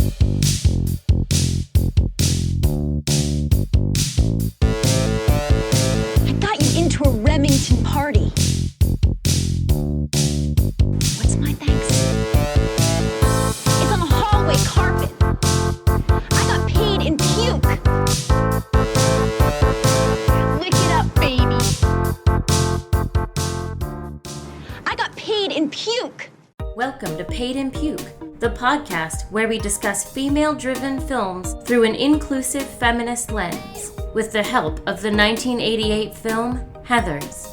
I got you into a Remington party. What's my thanks? It's on the hallway carpet. I got paid in puke. Lick it up, baby. I got paid in puke. Welcome to Paid in Puke, the podcast where we discuss female-driven films through an inclusive feminist lens, with the help of the 1988 film Heathers.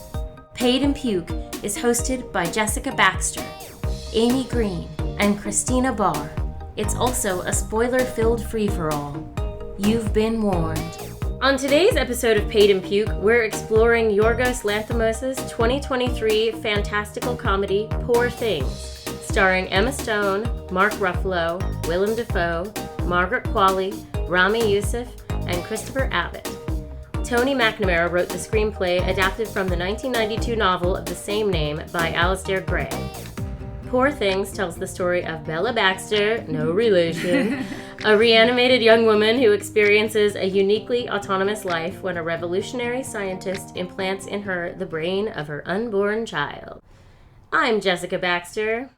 Paid in Puke is hosted by Jessica Baxter, Amy Green, and Christina Barr. It's also a spoiler-filled free-for-all. You've been warned. On today's episode of Paid in Puke, we're exploring Yorgos Lanthimos' 2023 fantastical comedy Poor Things, starring Emma Stone, Mark Ruffalo, Willem Dafoe, Margaret Qualley, Rami Youssef, and Christopher Abbott. Tony McNamara wrote the screenplay adapted from the 1992 novel of the same name by Alasdair Gray. Poor Things tells the story of Bella Baxter, no relation, a reanimated young woman who experiences a uniquely autonomous life when a revolutionary scientist implants in her the brain of her unborn child. I'm Jessica Baxter.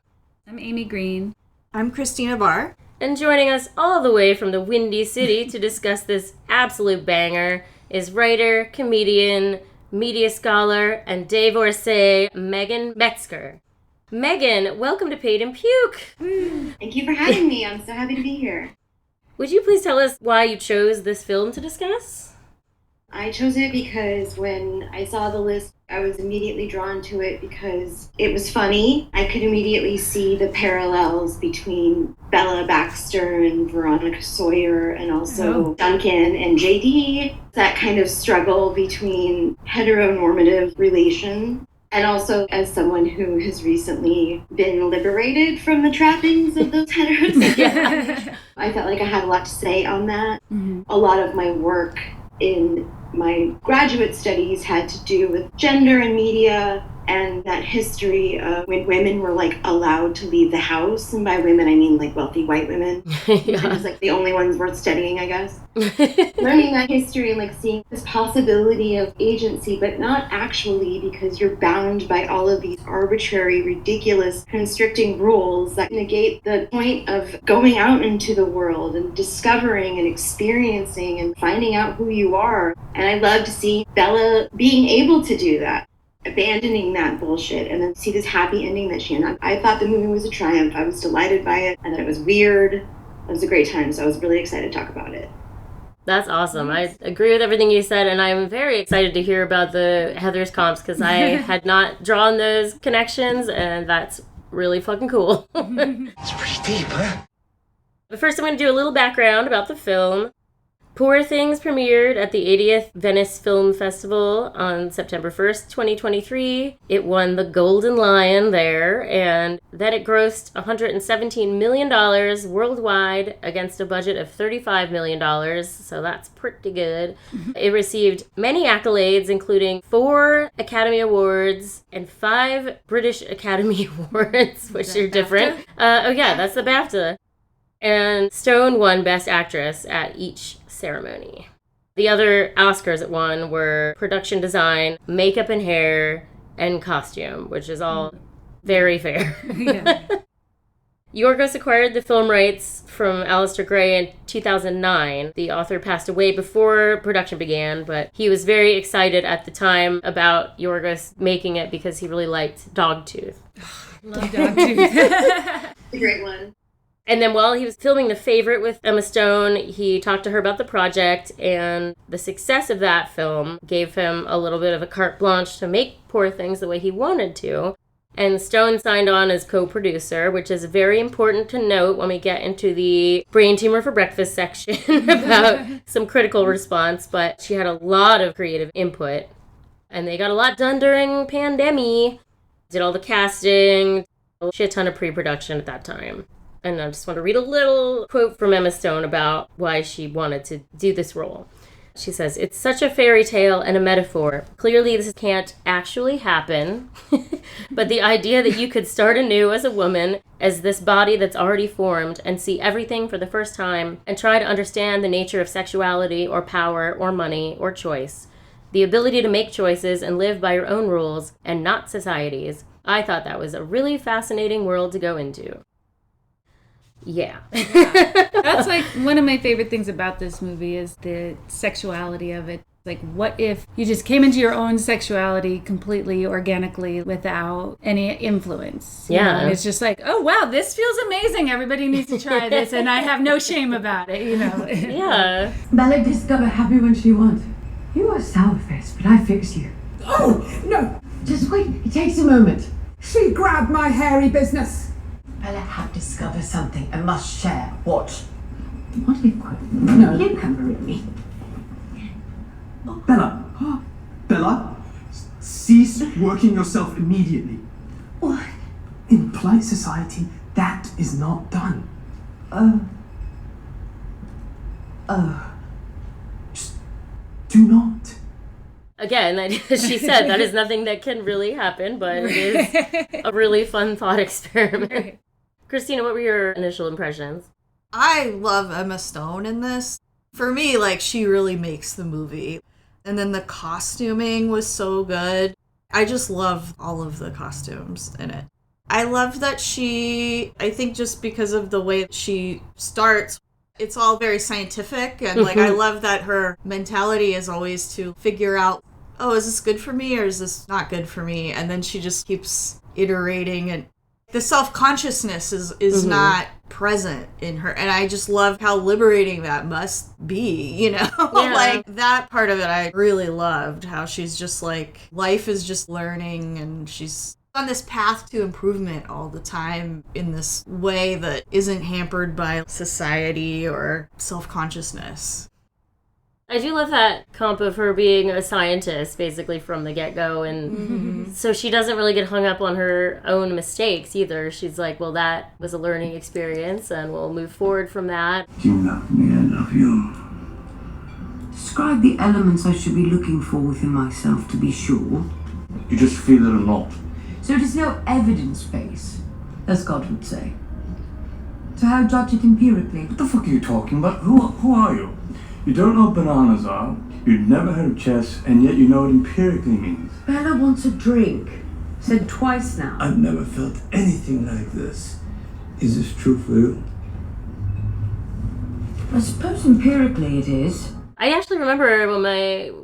I'm Amy Green. I'm Christina Barr. And joining us all the way from the Windy City to discuss this absolute banger is writer, comedian, media scholar, and divorcee Megan Metzger. Megan, welcome to Paid in Puke. Thank you for having me. I'm so happy to be here. Would you please tell us why you chose this film to discuss? I chose it because when I saw the list, I was immediately drawn to it because it was funny. I could immediately see the parallels between Bella Baxter and Veronica Sawyer and also Duncan and JD. That kind of struggle between heteronormative relations. And also as someone who has recently been liberated from the trappings of those heteros. I felt like I had a lot to say on that. Mm-hmm. A lot of my work in my graduate studies had to do with gender and media and that history of when women were allowed to leave the house. And by women, I mean wealthy white women. Yeah. It was the only ones worth studying, I guess. Learning that history and seeing this possibility of agency, but not actually because you're bound by all of these arbitrary, ridiculous, constricting rules that negate the point of going out into the world and discovering and experiencing and finding out who you are. And I love to see Bella being able to do that. Abandoning that bullshit and then see this happy ending that she had. I thought the movie was a triumph. I was delighted by it. I thought it was weird. It was a great time, so I was really excited to talk about it. That's awesome. I agree with everything you said, and I'm very excited to hear about the Heathers comps because I had not drawn those connections, and that's really fucking cool. It's pretty deep, huh? But first I'm going to do a little background about the film. Poor Things premiered at the 80th Venice Film Festival on September 1st, 2023. It won the Golden Lion there, and then it grossed $117 million worldwide against a budget of $35 million, so that's pretty good. It received many accolades, including 4 Academy Awards and 5 British Academy Awards, which are different. That's the BAFTA. And Stone won Best Actress at each ceremony. The other Oscars it won were production design, makeup and hair, and costume, which is all very fair. Yeah. Yorgos acquired the film rights from Alasdair Gray in 2009. The author passed away before production began, but he was very excited at the time about Yorgos making it because he really liked Dogtooth. Love Dogtooth. A great one. And then while he was filming The Favorite with Emma Stone, he talked to her about the project, and the success of that film gave him a little bit of a carte blanche to make Poor Things the way he wanted to. And Stone signed on as co-producer, which is very important to note when we get into the brain tumor for breakfast section about some critical response, but she had a lot of creative input. And they got a lot done during pandemic. Did all the casting, a shit ton of pre-production at that time. And I just want to read a little quote from Emma Stone about why she wanted to do this role. She says, it's such a fairy tale and a metaphor. Clearly this can't actually happen. But the idea that you could start anew as a woman, as this body that's already formed, and see everything for the first time, and try to understand the nature of sexuality or power or money or choice. The ability to make choices and live by your own rules and not society's. I thought that was a really fascinating world to go into. Yeah. That's like one of my favorite things about this movie is the sexuality of it. Like, what if you just came into your own sexuality completely organically without any influence? Yeah. And it's just like, oh, wow, this feels amazing. Everybody needs to try this. And I have no shame about it, Yeah. Bella discover happy when she wants. You are sour-faced, but I fix you. Oh, no. Just wait. It takes a moment. She grabbed my hairy business. Bella have discovered something and must share. What? What if No. you come with me? Bella. Bella, cease working yourself immediately. What? In polite society, that is not done. Just do not. Again, she said that is nothing that can really happen, but it is a really fun thought experiment. Right. Christina, what were your initial impressions? I love Emma Stone in this. For me, like, she really makes the movie. And then the costuming was so good. I just love all of the costumes in it. I love that I think just because of the way she starts, it's all very scientific. And, like, I love that her mentality is always to figure out, oh, is this good for me or is this not good for me? And then she just keeps iterating, and the self-consciousness is not present in her. And I just love how liberating that must be, Yeah. Like, that part of it I really loved, how she's just like, life is just learning, and she's on this path to improvement all the time in this way that isn't hampered by society or self-consciousness. I do love that comp of her being a scientist, basically, from the get-go, and so she doesn't really get hung up on her own mistakes, either. She's like, well, that was a learning experience, and we'll move forward from that. You love me, I love you. Describe the elements I should be looking for within myself to be sure. You just feel it or not. So it is no evidence base, as God would say. So how judge it empirically? What the fuck are you talking about? Who are you? You don't know what bananas are, you've never heard of chess, and yet you know what empirically means. Bella wants a drink. Said twice now. I've never felt anything like this. Is this true for you? I suppose empirically it is. I actually remember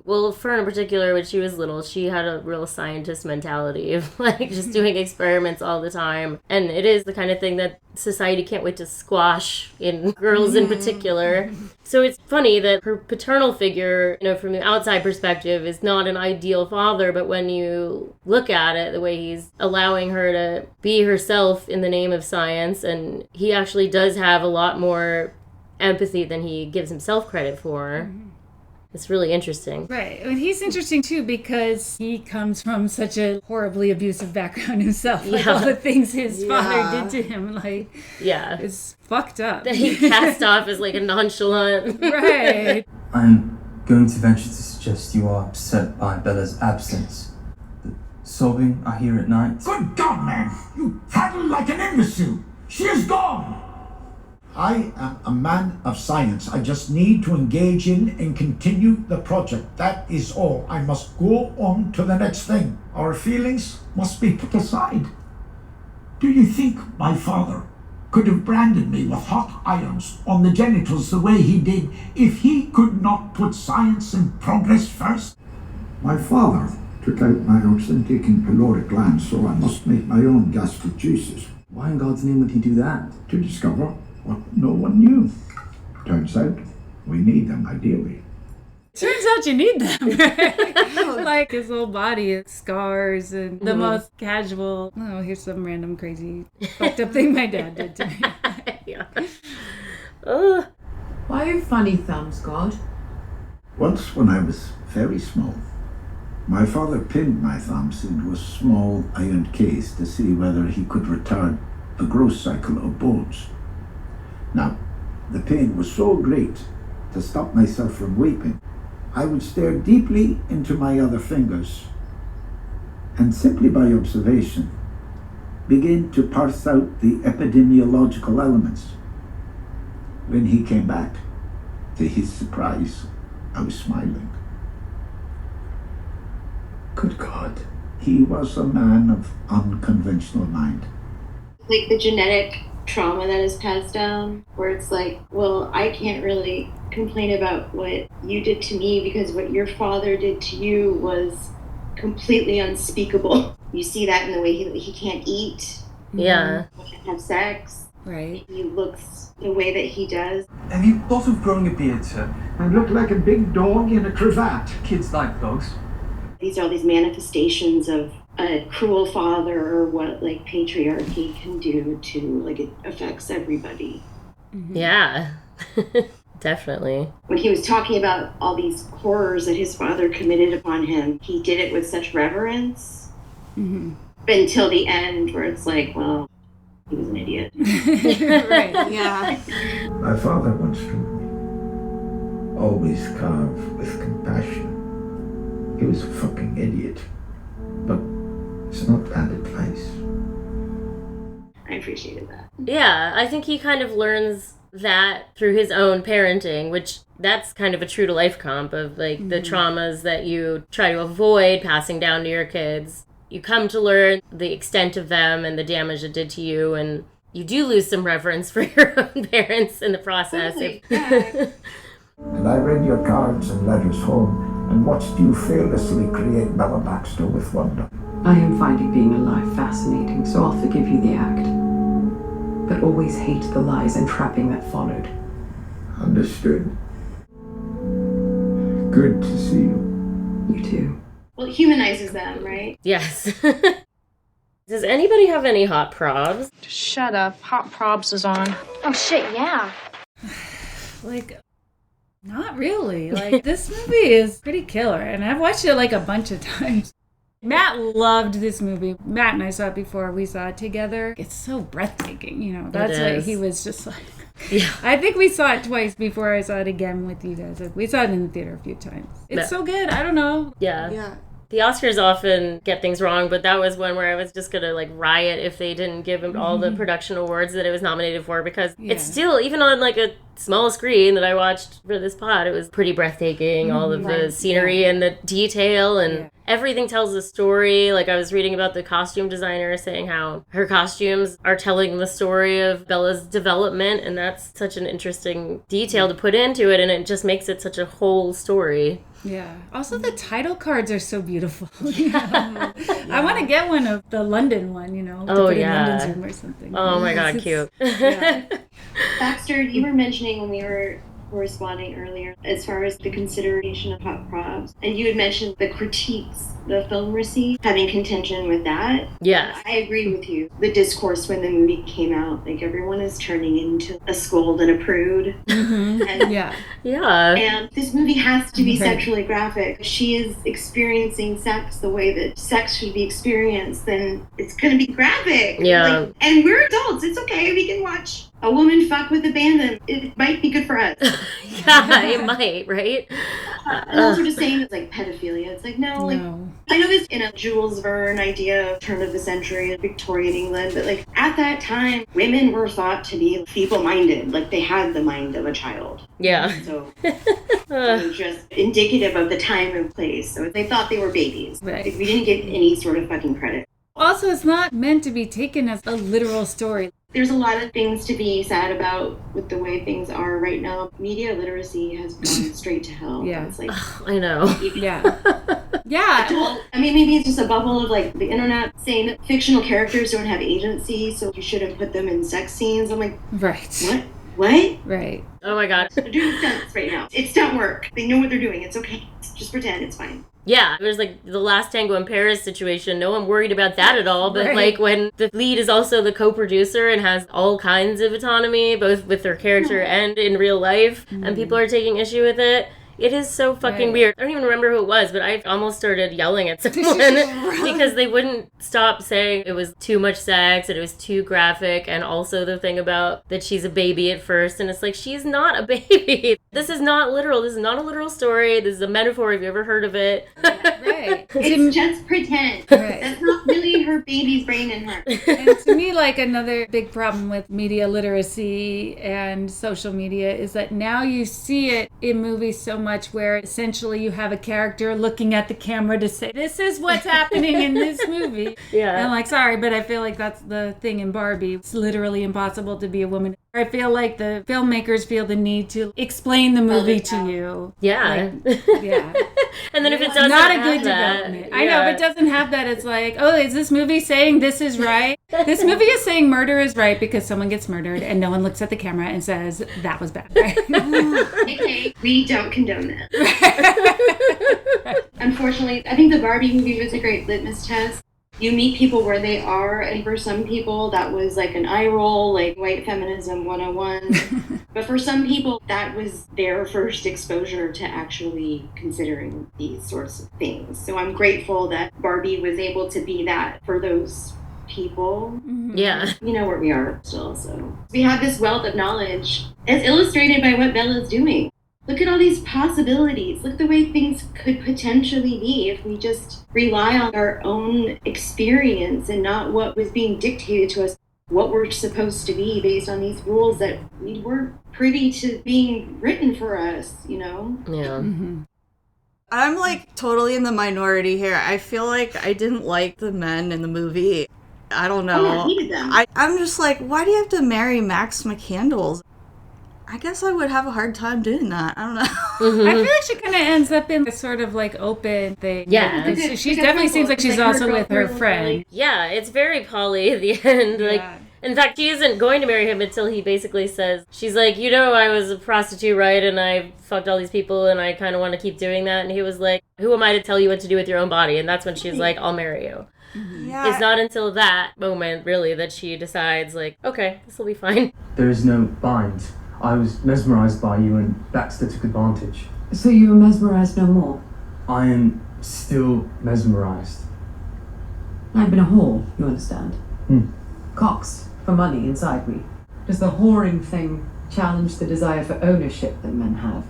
when Fern in particular, when she was little, she had a real scientist mentality of like just doing experiments all the time. And it is the kind of thing that society can't wait to squash in girls in particular. So it's funny that her paternal figure, from the outside perspective, is not an ideal father, but when you look at it, the way he's allowing her to be herself in the name of science, and he actually does have a lot more empathy than he gives himself credit for. It's really interesting. Right. And he's interesting, too, because he comes from such a horribly abusive background himself. Like, all the things his father did to him, is fucked up. That he cast off as, like, a nonchalant. Right. I'm going to venture to suggest you are upset by Bella's absence. The sobbing I hear at night. Good God, man! You tattle like an imbecile! She is gone! I am a man of science. I just need to engage in and continue the project. That is all. I must go on to the next thing. Our feelings must be put aside. Do you think my father could have branded me with hot irons on the genitals the way he did if he could not put science and progress first? My father took out my authentic and pyloric gland, so I must make my own gastric juices. Why in God's name would he do that? To discover what no one knew. Turns out we need them ideally. Turns out you need them. Like his whole body is scars and the most casual, here's some random crazy fucked up thing my dad did to me. Yeah. Why are you funny thumbs, God? Once when I was very small, my father pinned my thumbs into a small iron case to see whether he could retard the growth cycle of bones. Now, the pain was so great, to stop myself from weeping, I would stare deeply into my other fingers and simply by observation begin to parse out the epidemiological elements. When he came back, to his surprise, I was smiling. Good God. He was a man of unconventional mind. Like the genetic trauma that is passed down, where it's like, well, I can't really complain about what you did to me because what your father did to you was completely unspeakable. You see that in the way he can't eat. Yeah. He can't have sex. Right. He looks the way that he does. Have you thought of growing a beard, sir? I look like a big dog in a cravat. Kids like dogs. These are all these manifestations of a cruel father or what like patriarchy can do to like it affects everybody. Yeah. Definitely. When he was talking about all these horrors that his father committed upon him, he did it with such reverence until the end where it's like, well, he was an idiot. Right, yeah. My father once told me, always carve with compassion. He was a fucking idiot, but it's not bad advice. I appreciated that. Yeah, I think he kind of learns that through his own parenting, which that's kind of a true to life comp of like the traumas that you try to avoid passing down to your kids. You come to learn the extent of them and the damage it did to you, and you do lose some reverence for your own parents in the process. And I read your cards and letters home and watched you fearlessly create Bella Baxter with wonder. I am finding being alive fascinating, so I'll forgive you the act. But always hate the lies and trapping that followed. Understood. Good to see you. You too. Well, it humanizes them, right? Yes. Does anybody have any hot probs? Shut up. Hot probs is on. Oh shit, yeah. Like, not really. Like, this movie is pretty killer, and I've watched it like a bunch of times. Matt loved this movie. Matt and I saw it before we saw it together. It's so breathtaking, you know. That's what he was just like. Yeah. I think we saw it twice before I saw it again with you guys. Like, we saw it in the theater a few times. It's so good. I don't know. Yeah. Yeah. The Oscars often get things wrong, but that was one where I was just going to like riot if they didn't give him all the production awards that it was nominated for, because it's still, even on like a small screen that I watched for this pod, it was pretty breathtaking. All of the scenery and the detail and everything tells a story. Like I was reading about the costume designer saying how her costumes are telling the story of Bella's development, and that's such an interesting detail to put into it, and it just makes it such a whole story. Yeah. Also, the title cards are so beautiful. I want to get one of the London one, you know, to put in London's room or something. Oh my God, cute. Baxter, you were mentioning when we were corresponding earlier as far as the consideration of hot probs, and you had mentioned the critiques the film received, having contention with that. Yes. I agree with you. The discourse when the movie came out, like everyone is turning into a scold and a prude. And, Yeah. And this movie has to be sexually graphic. If she is experiencing sex the way that sex should be experienced, then it's going to be graphic. Yeah. Like, and we're adults. It's okay. We can watch a woman fuck with abandon. It might be good for us. Yeah, it might, right? And also just saying it's like pedophilia. It's like, no, like, I know this in a Jules Verne idea of turn of the century, Victorian England, but like at that time, women were thought to be feeble-minded. Like they had the mind of a child. Yeah. So it was just indicative of the time and place. So they thought they were babies. Right. Like, we didn't get any sort of fucking credit. Also, it's not meant to be taken as a literal story. There's a lot of things to be sad about with the way things are right now. Media literacy has gone straight to hell. Yeah. It's like, I know. Yeah. Yeah. I mean, maybe it's just a bubble of like the internet saying that fictional characters don't have agency, so you shouldn't put them in sex scenes. I'm like, right. What? Right. Oh my God. They're doing stunts right now. It's stunt work. They know what they're doing. It's okay. Just pretend. It's fine. Yeah, there's like the Last Tango in Paris situation. No one worried about that at all. But like when the lead is also the co-producer and has all kinds of autonomy, both with their character and in real life, and people are taking issue with it. It is so fucking weird. I don't even remember who it was, but I almost started yelling at someone because they wouldn't stop saying it was too much sex and it was too graphic, and also the thing about that she's a baby at first, and it's like, she's not a baby. This is not literal. This is not a literal story. This is a metaphor. Have you ever heard of it? Right. It's just pretend. Right. That's not really her baby's brain in her. And to me, like, another big problem with media literacy and social media is that now you see it in movies so much where essentially you have a character looking at the camera to say, this is what's happening in this movie. Yeah. And I'm like, sorry, but I feel like that's the thing in Barbie. It's literally impossible to be a woman. I feel like the filmmakers feel the need to explain the movie to you. Yeah. Like, yeah. And then if it doesn't not a have good that, development. I know, if it doesn't have that, it's like, oh, is this movie saying this is right? This movie is saying murder is right because someone gets murdered and no one looks at the camera and says that was bad. Right? Okay, we don't condone that. Unfortunately, I think the Barbie movie was a great litmus test. You meet people where they are, and for some people that was like an eye roll, like white feminism 101. But for some people, that was their first exposure to actually considering these sorts of things. So I'm grateful that Barbie was able to be that for those people. Yeah. You know where we are still, so. We have this wealth of knowledge as illustrated by what Bella's doing. Look at all these possibilities. Look the way things could potentially be if we just rely on our own experience and not what was being dictated to us, what we're supposed to be based on these rules that we weren't privy to being written for us, you know? Yeah. I'm like totally in the minority here. I feel like I didn't like the men in the movie. I don't know. I hated them. I'm just like, why do you have to marry Max McCandles? I guess I would have a hard time doing that. I don't know. I feel like she kind of ends up in a sort of like open thing. Yeah. Like, she definitely seems like she's also with her friend. Yeah, it's very Polly at the end. Like, in fact, she isn't going to marry him until he basically says, she's like, you know, I was a prostitute, right? And I fucked all these people and I kind of want to keep doing that. And he was like, who am I to tell you what to do with your own body? And that's when she's like, I'll marry you. Yeah. It's not until that moment, really, that she decides, like, okay, this will be fine. There is no bind. I was mesmerized by you and Baxter took advantage. So you were mesmerized no more? I am still mesmerized. I've been a whore, you understand? Cocks for money inside me. Does the whoring thing challenge the desire for ownership that men have?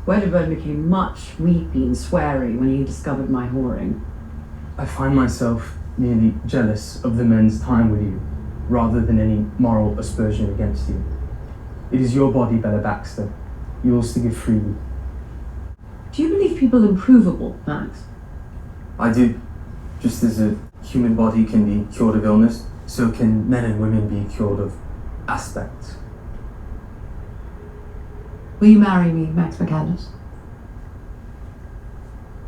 Wedderburn became much weepy and sweary when he discovered my whoring. I find myself nearly jealous of the men's time with you, rather than any moral aspersion against you. It is your body, Bella Baxter. Yours to give freely. Do you believe people improvable, Max? I do. Just as a human body can be cured of illness, so can men and women be cured of aspects. Will you marry me, Max McCandles?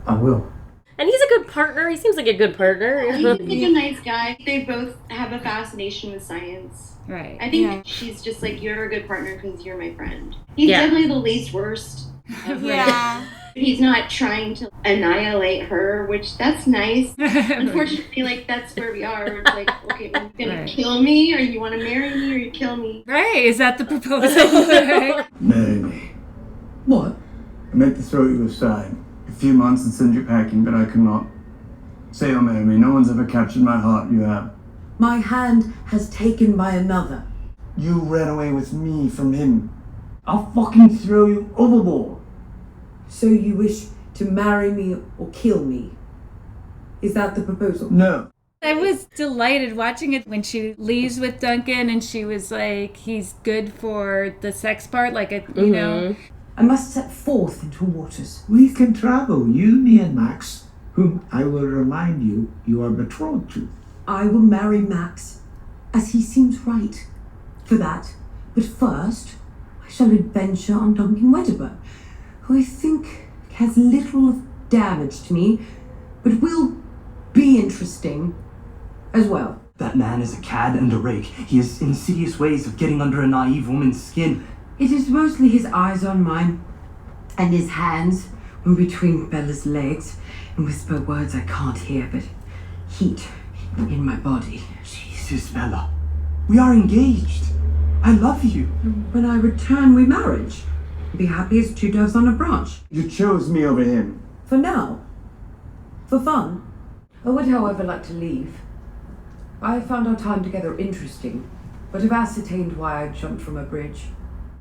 I will. And he's a good partner. He seems like a good partner. He's like a nice guy. They both have a fascination with science. Right. I think she's just like, you're a good partner because you're my friend. He's definitely the least worst. Yeah. He's not trying to annihilate her, which that's nice. Unfortunately, like, that's where we are. It's like, okay, are you going to kill me? Or you want to marry me? Or you kill me? Right. Is that the proposal? Marry me. What? I meant to throw you aside. A few months and send you packing, but I could not. Say you'll marry me. No one's ever captured my heart. You have. My hand has taken by another. You ran away with me from him. I'll fucking throw you overboard. So you wish to marry me or kill me? Is that the proposal? No. I was delighted watching it when she leaves with Duncan and she was like, he's good for the sex part, like, you know. I must set forth into waters. We can travel, you, me, and Max, whom I will remind you you are betrothed to. I will marry Max, as he seems right for that. But first, I shall adventure on Duncan Wedderburn, who I think has little of damage to me, but will be interesting as well. That man is a cad and a rake. He has insidious ways of getting under a naive woman's skin. It is mostly his eyes on mine, and his hands when between Bella's legs, and whisper words I can't hear, but heat in my body. Jesus, Bella. We are engaged. I love you. When I return, we marriage. Be happy as two doves on a branch. You chose me over him. For now. For fun. I would, however, like to leave. I found our time together interesting, but have ascertained why I jumped from a bridge.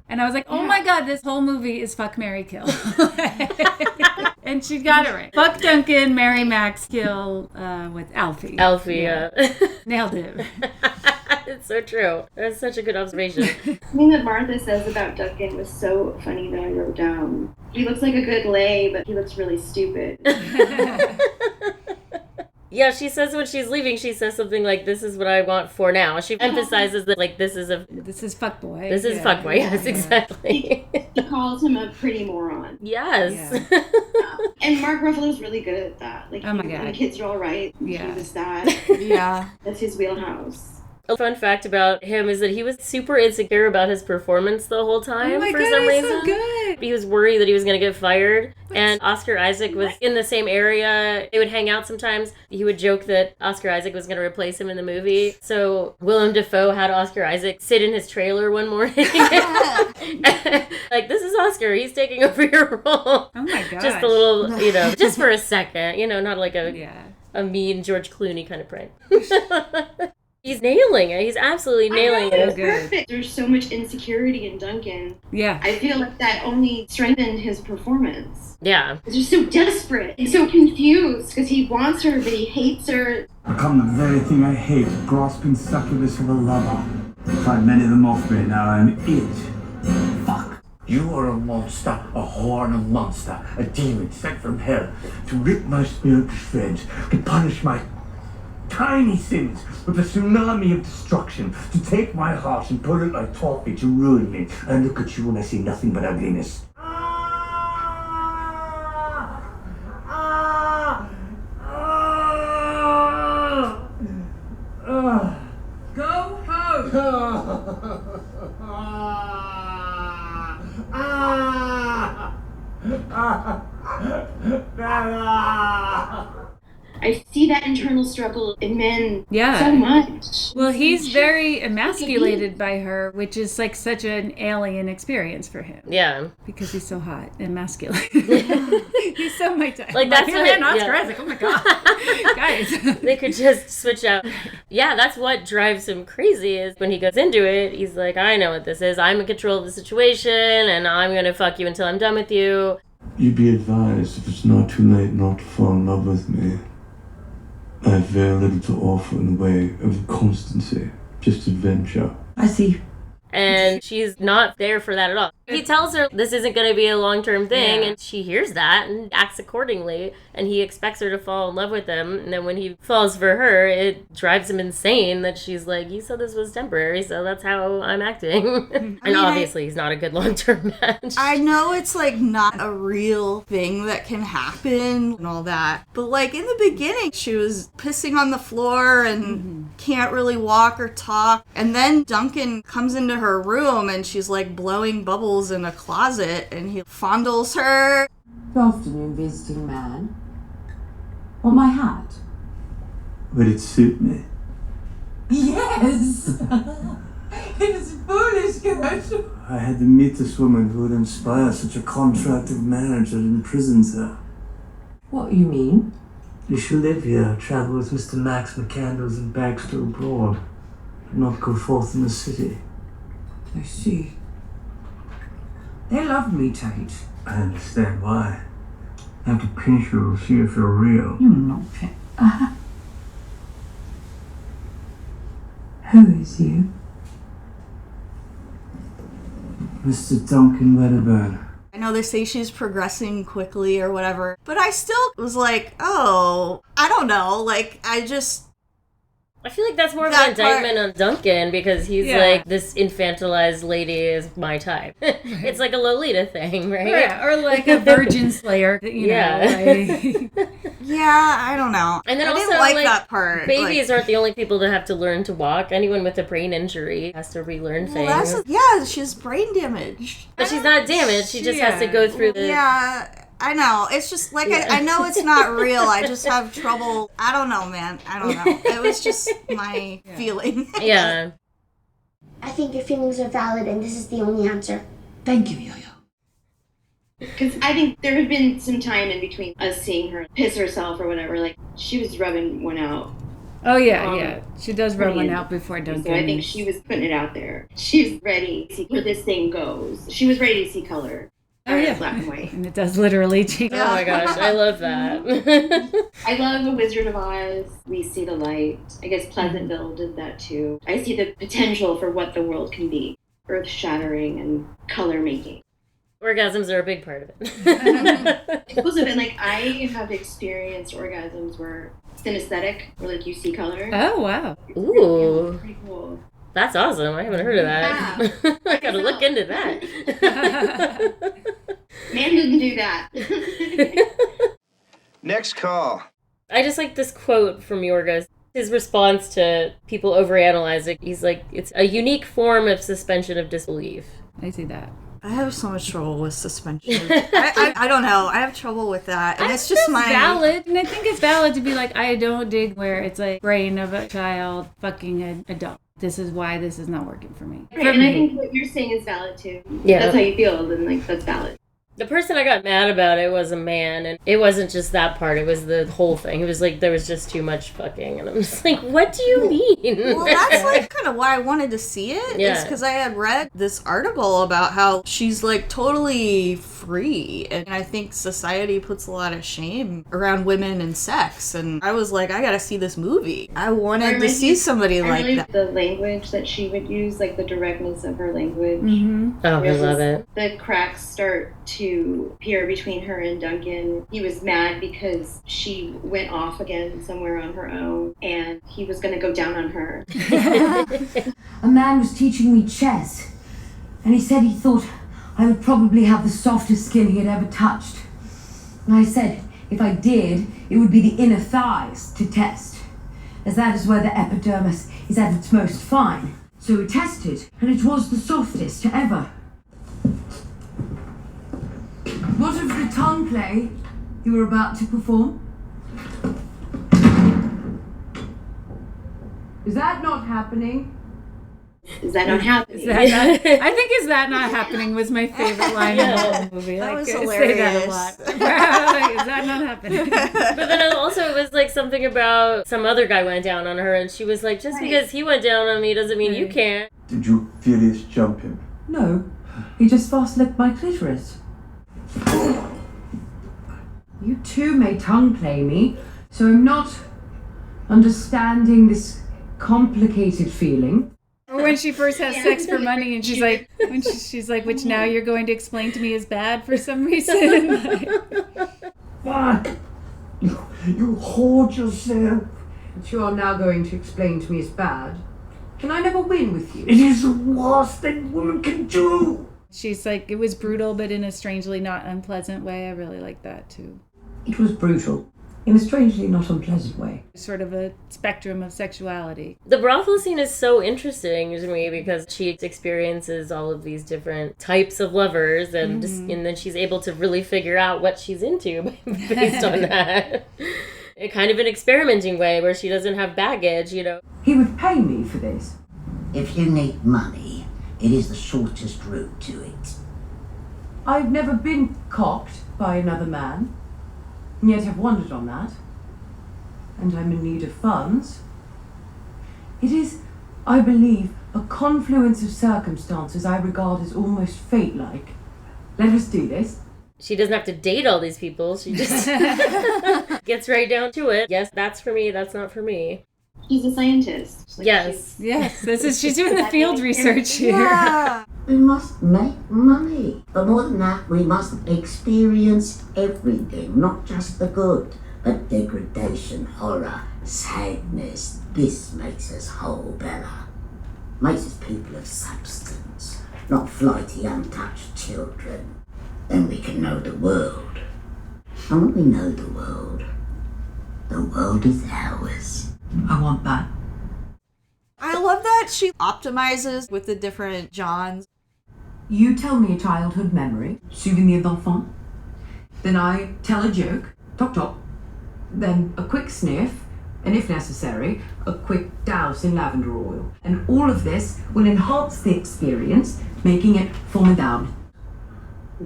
And I was like, oh my God, this whole movie is fuck, marry, kill. And she got it right. Fuck Duncan, marry Max, kill with Alfie. Alfie, Nailed it. It's so true. That's such a good observation. The thing that Martha says about Duncan was so funny that I wrote down. He looks like a good lay, but he looks really stupid. Yeah, she says when she's leaving, she says something like, this is what I want for now. She emphasizes that, like, this is fuckboy. This is fuckboy, yes, exactly. He calls him a pretty moron. Yes. Yeah. And Mark Ruffalo's really good at that. Like, oh my God. When the kids are all right, he was that. Yeah. That's his wheelhouse. A fun fact about him is that he was super insecure about his performance the whole time for some he's reason. So good. He was worried that he was going to get fired. And Oscar Isaac was in the same area. They would hang out sometimes. He would joke that Oscar Isaac was going to replace him in the movie. So Willem Dafoe had Oscar Isaac sit in his trailer one morning. Like, this is Oscar. He's taking over your role. Oh my God. Just a little, just for a second. Not like a mean George Clooney kind of prank. He's nailing it. He's absolutely nailing it. It's perfect. There's so much insecurity in Duncan. Yeah. I feel like that only strengthened his performance. Yeah. He's so desperate. He's so confused because he wants her, but he hates her. Become the very thing I hate, grasping succubus of a lover. Fight many of them off me, now I'm it. Fuck. You are a monster, a horned monster, a demon sent from hell To rip my spirit to shreds, to punish my tiny sins with a tsunami of destruction, to take my heart and put it like toffee to ruin me. I look at you and I see nothing but ugliness. Go home! I see that internal struggle in men Yeah. so much. Well, he's very emasculated by her, which is like such an alien experience for him. Yeah. Because he's so hot and masculine. He's so my type. Like, that's him what and Oscar Isaac. Oh my God. Guys. They could just switch out. Yeah, that's what drives him crazy is when he goes into it, he's like, I know what this is. I'm in control of the situation and I'm going to fuck you until I'm done with you. You be advised, if it's not too late not to fall in love with me. I have very little to offer in the way of constancy, just adventure. I see. And she's not there for that at all. He tells her this isn't going to be a long-term thing, and she hears that and acts accordingly, and he expects her to fall in love with him, and then when he falls for her, it drives him insane that she's like, you said this was temporary, so that's how I'm acting. Obviously he's not a good long-term match. I know it's like not a real thing that can happen and all that, but like in the beginning she was pissing on the floor and can't really walk or talk, and then Duncan comes into her room and she's like blowing bubbles in a closet and he fondles her. Good afternoon, visiting man. Want my hat? Would it suit me? Yes! It's foolish, Gertrude. I had to meet this woman who would inspire such a contract of marriage that imprisons her. What you mean? You shall live here, travel with Mr. Max McCandles and Baxter abroad, but not go forth in the city. I see. They love me, Tate. I understand why. I have to pinch you to see if you're real. You're not fit. Who is you? Mr. Duncan Wedderburn. I know they say she's progressing quickly or whatever, but I still was like, oh, I don't know. Like, I feel like that's more of an indictment on Duncan because he's like, this infantilized lady is my type. It's like a Lolita thing, right? Yeah, or like a virgin slayer, know. Like. Yeah, I don't know. And then I also, didn't like that part. Babies aren't the only people that have to learn to walk. Anyone with a brain injury has to relearn things. Yeah, she's brain damaged. But she's not damaged. She just has to go through the... Yeah, I know. It's just like, I know it's not real. I just have trouble. I don't know, man. I don't know. It was just my feeling. Yeah. I think your feelings are valid and this is the only answer. Thank you, Yo-Yo. Because I think there had been some time in between us seeing her piss herself or whatever. Like, she was rubbing one out. Oh, yeah. She does rub one out before Duncan. So I think she was putting it out there. She's ready to see where this thing goes. She was ready to see color. Oh, yeah. Black and white. And it does literally change. Oh my gosh, I love that. I love The Wizard of Oz. We see the light. I guess Pleasantville did that too. I see the potential for what the world can be. Earth-shattering and color-making. Orgasms are a big part of it. Also, been like, I have experienced orgasms where synesthetic, where like you see color. Oh, wow. Ooh. Pretty cool. That's awesome. I haven't heard of that. Yeah. I gotta look into that. Man didn't do that. Next call. I just like this quote from Yorgos. His response to people overanalyzing. He's like, it's a unique form of suspension of disbelief. I see that. I have so much trouble with suspension. I don't know. I have trouble with that. And it's just my... valid. And I think it's valid to be like, I don't dig where it's like brain of a child fucking an adult. This is why this is not working for me. Right, and I think what you're saying is valid too. Yeah. That's how you feel, then like that's valid. The person I got mad about it was a man, and it wasn't just that part, it was the whole thing. It was like, there was just too much fucking, and I'm just like, what do you mean? Well, that's like kind of why I wanted to see it. Yeah. Is because I had read this article about how she's like totally free. And I think society puts a lot of shame around women and sex. And I was like, I gotta see this movie. I wanted to see somebody like that. The language that she would use, like the directness of her language. Mm-hmm. Oh, I love it. The cracks start to appear between her and Duncan. He was mad because she went off again somewhere on her own, and he was going to go down on her. A man was teaching me chess, and he said he thought I would probably have the softest skin he had ever touched. And I said, if I did, it would be the inner thighs to test, as that is where the epidermis is at its most fine. So we tested, and it was the softest ever. What of the tongue play you were about to perform? Is that not happening? Is that not happening? Is that not, I think "Is that not happening" was my favorite line in the whole movie. That Like, was I hilarious. say that a lot. Like, is that not happening? But then also it was like something about some other guy went down on her, and she was like, just because he went down on me doesn't mean you can't. Did you feel his jumping? No, he just fast-licked my clitoris. You too may tongue play me, so I'm not understanding this complicated feeling. Or when she first has sex for money, and she's like, she's like, which now you're going to explain to me is bad for some reason. Fuck! You hoard yourself. That you are now going to explain to me is bad. Can I never win with you? It is the worst thing women can do. She's like, it was brutal, but in a strangely not unpleasant way. I really like that too. It was brutal, in a strangely not unpleasant way. Sort of a spectrum of sexuality. The brothel scene is so interesting to me because she experiences all of these different types of lovers, and and then she's able to really figure out what she's into based on that. In kind of an experimenting way where she doesn't have baggage, you know. He would pay me for this. If you need money, it is the shortest route to it. I've never been cocked by another man, and yet I've wondered on that. And I'm in need of funds. It is, I believe, a confluence of circumstances I regard as almost fate-like. Let us do this. She doesn't have to date all these people. She just gets right down to it. Yes, that's for me. That's not for me. She's a scientist. Like, yes. Yes, she's doing the field research here. Yeah. We must make money. But more than that, we must experience everything, not just the good, but degradation, horror, sadness. This makes us whole, Bella. Makes us people of substance, not flighty, untouched children. Then we can know the world. And when we know the world is ours. I want that. I love that she optimizes with the different Johns. You tell me a childhood memory, souvenir d'enfant. Then I tell a joke, toc toc. Then a quick sniff, and if necessary, a quick douse in lavender oil. And all of this will enhance the experience, making it formidable.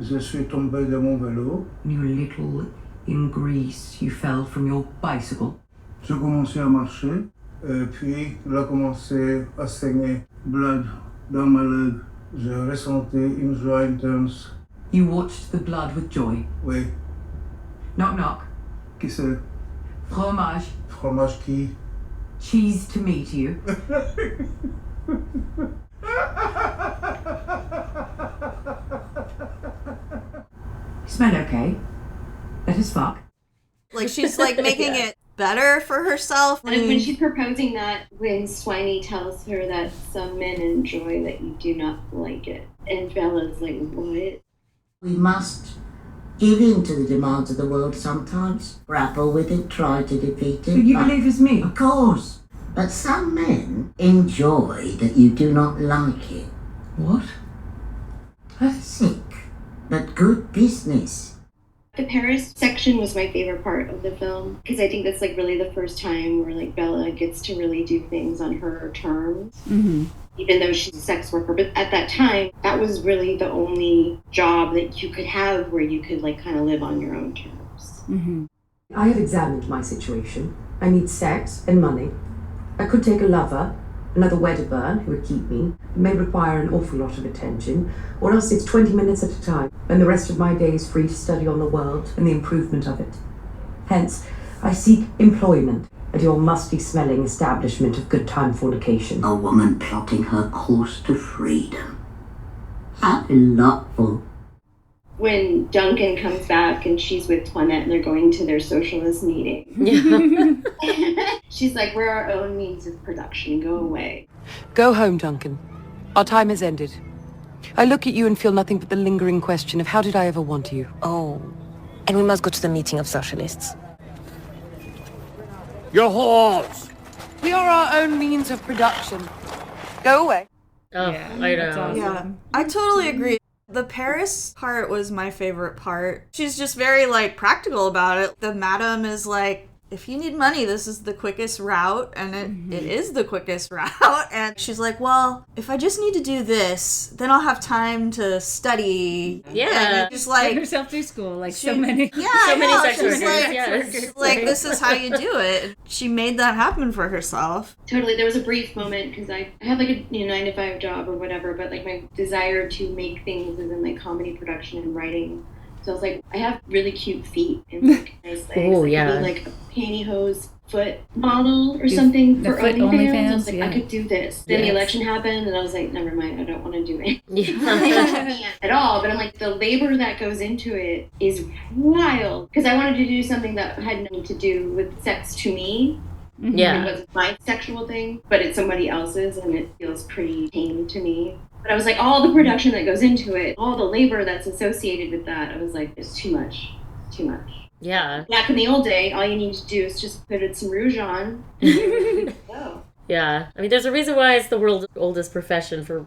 Je suis tombé de mon vélo. When you were little in Greece, you fell from your bicycle. J'ai commencé à marcher. Puis, il a commencé à saigner. Blood dans ma leg. Je ressentais une joie intense. You watched the blood with joy. Oui. Knock knock. Qui c'est? Fromage. Fromage qui? Cheese to me to you. You smell okay. Let us fuck. Like, she's like making it better for herself. And when she's proposing that, when Swiney tells her that some men enjoy that you do not like it, and Bella's like, what? We must give in to the demands of the world sometimes. Grapple with it, try to defeat it. So you believe as me? Of course. But some men enjoy that you do not like it. What? That's sick, but good business. The Paris section was my favorite part of the film because I think that's like really the first time where like Bella gets to really do things on her terms, even though she's a sex worker. But at that time, that was really the only job that you could have where you could like kind of live on your own terms. I have examined my situation. I need sex and money. I could take a lover, another Wedderburn who would keep me. It may require an awful lot of attention, or else it's 20 minutes at a time, and the rest of my day is free to study on the world and the improvement of it. Hence, I seek employment at your musty-smelling establishment of good-time fornication. A woman plotting her course to freedom. How delightful. When Duncan comes back and she's with Toinette and they're going to their socialist meeting. She's like, we're our own means of production. Go away. Go home, Duncan. Our time has ended. I look at you and feel nothing but the lingering question of how did I ever want you? Oh, and we must go to the meeting of socialists. You're whores! We are our own means of production. Go away. Oh, Yeah, I that's know. awesome. Yeah, I totally agree. The Paris part was my favorite part. She's just very, like, practical about it. The madam is like, if you need money, this is the quickest route, and it is the quickest route. And she's like, well, if I just need to do this, then I'll have time to study. Yeah. And just like Get herself through school, like she- so many. Yeah, So I many know. sex She's workers, like, yes. she's like, this is how you do it. She made that happen for herself. Totally. There was a brief moment because I had like a 9-to-5 job or whatever, but like my desire to make things is in like comedy production and writing. So I was like, I have really cute feet and like nice legs. Oh, I could yeah. be like a pantyhose foot model or Do something the for foot OnlyFans. OnlyFans, I was like, yeah. I could do this. Then the Yes. election happened and I was like, never mind, I don't want to do it. Yeah. At all, but I'm like, the labor that goes into it is wild. Because I wanted to do something that had nothing to do with sex to me. Yeah. It wasn't my sexual thing, but it's somebody else's and it feels pretty tame to me. But I was like, all the production that goes into it, all the labor that's associated with that, I was like, it's too much. Too much. Yeah. Back in the old day, all you need to do is just put some rouge on. Oh. Yeah. I mean, there's a reason why it's the world's oldest profession for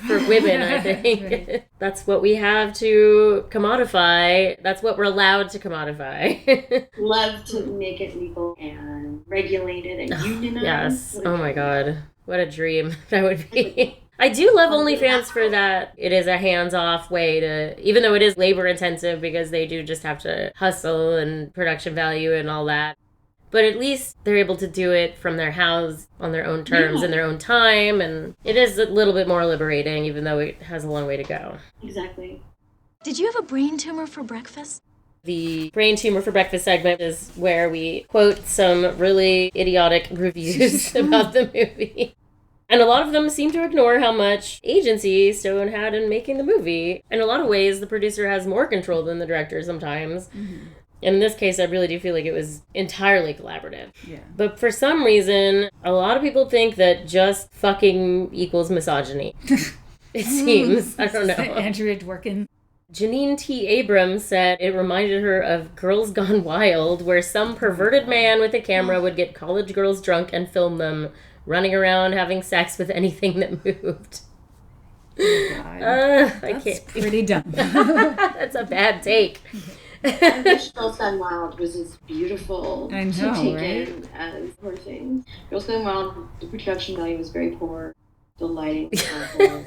women, I think. Right. That's what we have to commodify. That's what we're allowed to commodify. Love to make it legal and regulated and unionized. Yes. Oh my God. What a dream that would be. I do love OnlyFans for that. It is a hands-off way to, even though it is labor-intensive because they do just have to hustle and production value and all that. But at least they're able to do it from their house on their own terms and their own time. And it is a little bit more liberating, even though it has a long way to go. Exactly. Did you have a brain tumor for breakfast? The Brain Tumor for Breakfast segment is where we quote some really idiotic reviews about the movie. And a lot of them seem to ignore how much agency Stone had in making the movie. In a lot of ways, the producer has more control than the director sometimes. And in this case, I really do feel like it was entirely collaborative. Yeah. But for some reason, a lot of people think that just fucking equals misogyny. It seems. I don't know. Andrea Dworkin. Janine T. Abrams said it reminded her of Girls Gone Wild, where some perverted man with a camera would get college girls drunk and film them running around having sex with anything that moved. I That's can't. pretty dumb. That's a bad take. I wish Girls Gone Wild was as beautiful I know, to take right? in as poor things. Girls Gone Wild, the production value was very poor. The lighting was awful.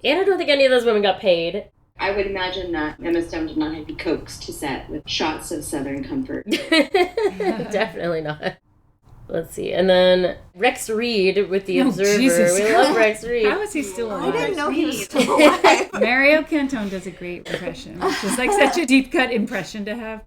And I don't think any of those women got paid. I would imagine that Emma Stone did not have to be coaxed to set with shots of Southern comfort. Definitely not. Let's see. And then Rex Reed with The Observer. Jesus. We love Rex Reed. How is he still alive? I didn't know he was still alive. Mario Cantone does a great impression. It's just like such a deep cut impression to have.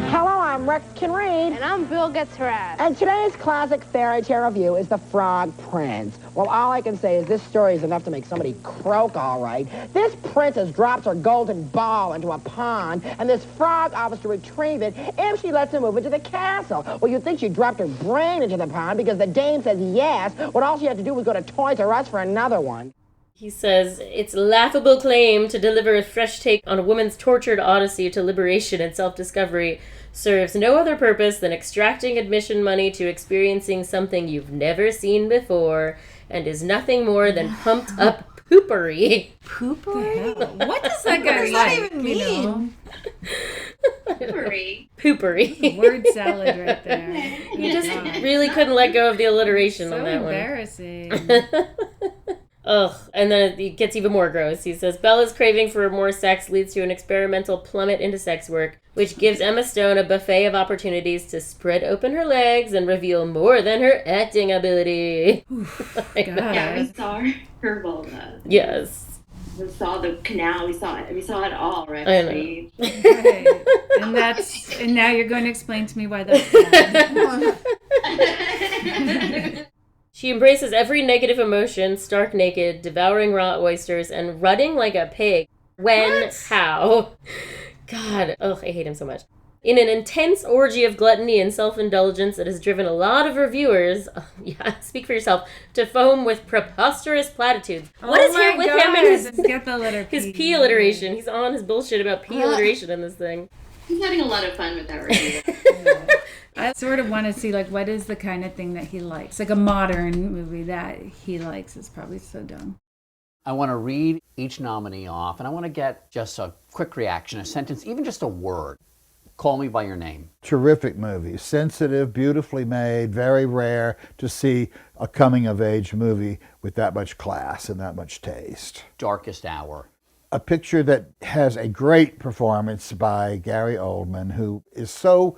Hello, I'm Rex Kinraid. And I'm Bill Getzrat. And today's classic fairy tale review is The Frog Prince. Well, all I can say is this story is enough to make somebody croak, all right. This princess drops her golden ball into a pond, and this frog offers to retrieve it if she lets him move into the castle. Well, you'd think she dropped her brain into the pond because the dame says yes, when all she had to do was go to Toys R Us for another one. He says, its laughable claim to deliver a fresh take on a woman's tortured odyssey to liberation and self-discovery serves no other purpose than extracting admission money to experiencing something you've never seen before, and is nothing more than pumped up poopery. Poopery? What does that guy What does that even mean? Poopery. Poopery. Word salad right there. You just really couldn't let go of the alliteration So on that embarrassing. one. Ugh, and then it gets even more gross. He says, Bella's craving for more sex leads to an experimental plummet into sex work, which gives Emma Stone a buffet of opportunities to spread open her legs and reveal more than her acting ability. Yeah, we saw her vulva. Yes. We saw the canal. We saw it all, right? I know. Right. And now you're going to explain to me why that's bad. She embraces every negative emotion, stark naked, devouring raw oysters, and rutting like a pig. When? How? God, ugh, I hate him so much. In an intense orgy of gluttony and self-indulgence that has driven a lot of reviewers, speak for yourself, to foam with preposterous platitudes. What is here with him and his P alliteration? He's on his bullshit about P alliteration in this thing. He's having a lot of fun with that review. I sort of want to see, like, what is the kind of thing that he likes? Like a modern movie that he likes is probably so dumb. I want to read each nominee off, and I want to get just a quick reaction, a sentence, even just a word. Call Me by Your Name. Terrific movie. Sensitive, beautifully made, very rare to see a coming-of-age movie with that much class and that much taste. Darkest Hour. A picture that has a great performance by Gary Oldman, who is so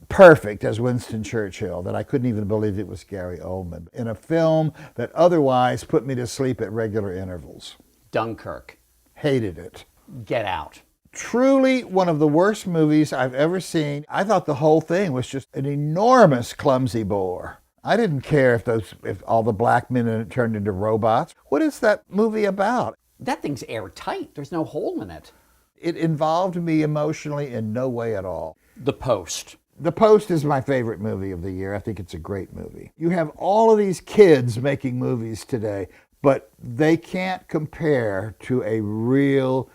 perfect as Winston Churchill that I couldn't even believe it was Gary Oldman, in a film that otherwise put me to sleep at regular intervals. Dunkirk. Hated it. Get Out. Truly one of the worst movies I've ever seen. I thought the whole thing was just an enormous clumsy bore. I didn't care if all the black men in it turned into robots. What is that movie about? That thing's airtight. There's no hole in it. It involved me emotionally in no way at all. The Post. The Post is my favorite movie of the year. I think it's a great movie. You have all of these kids making movies today, but they can't compare to a real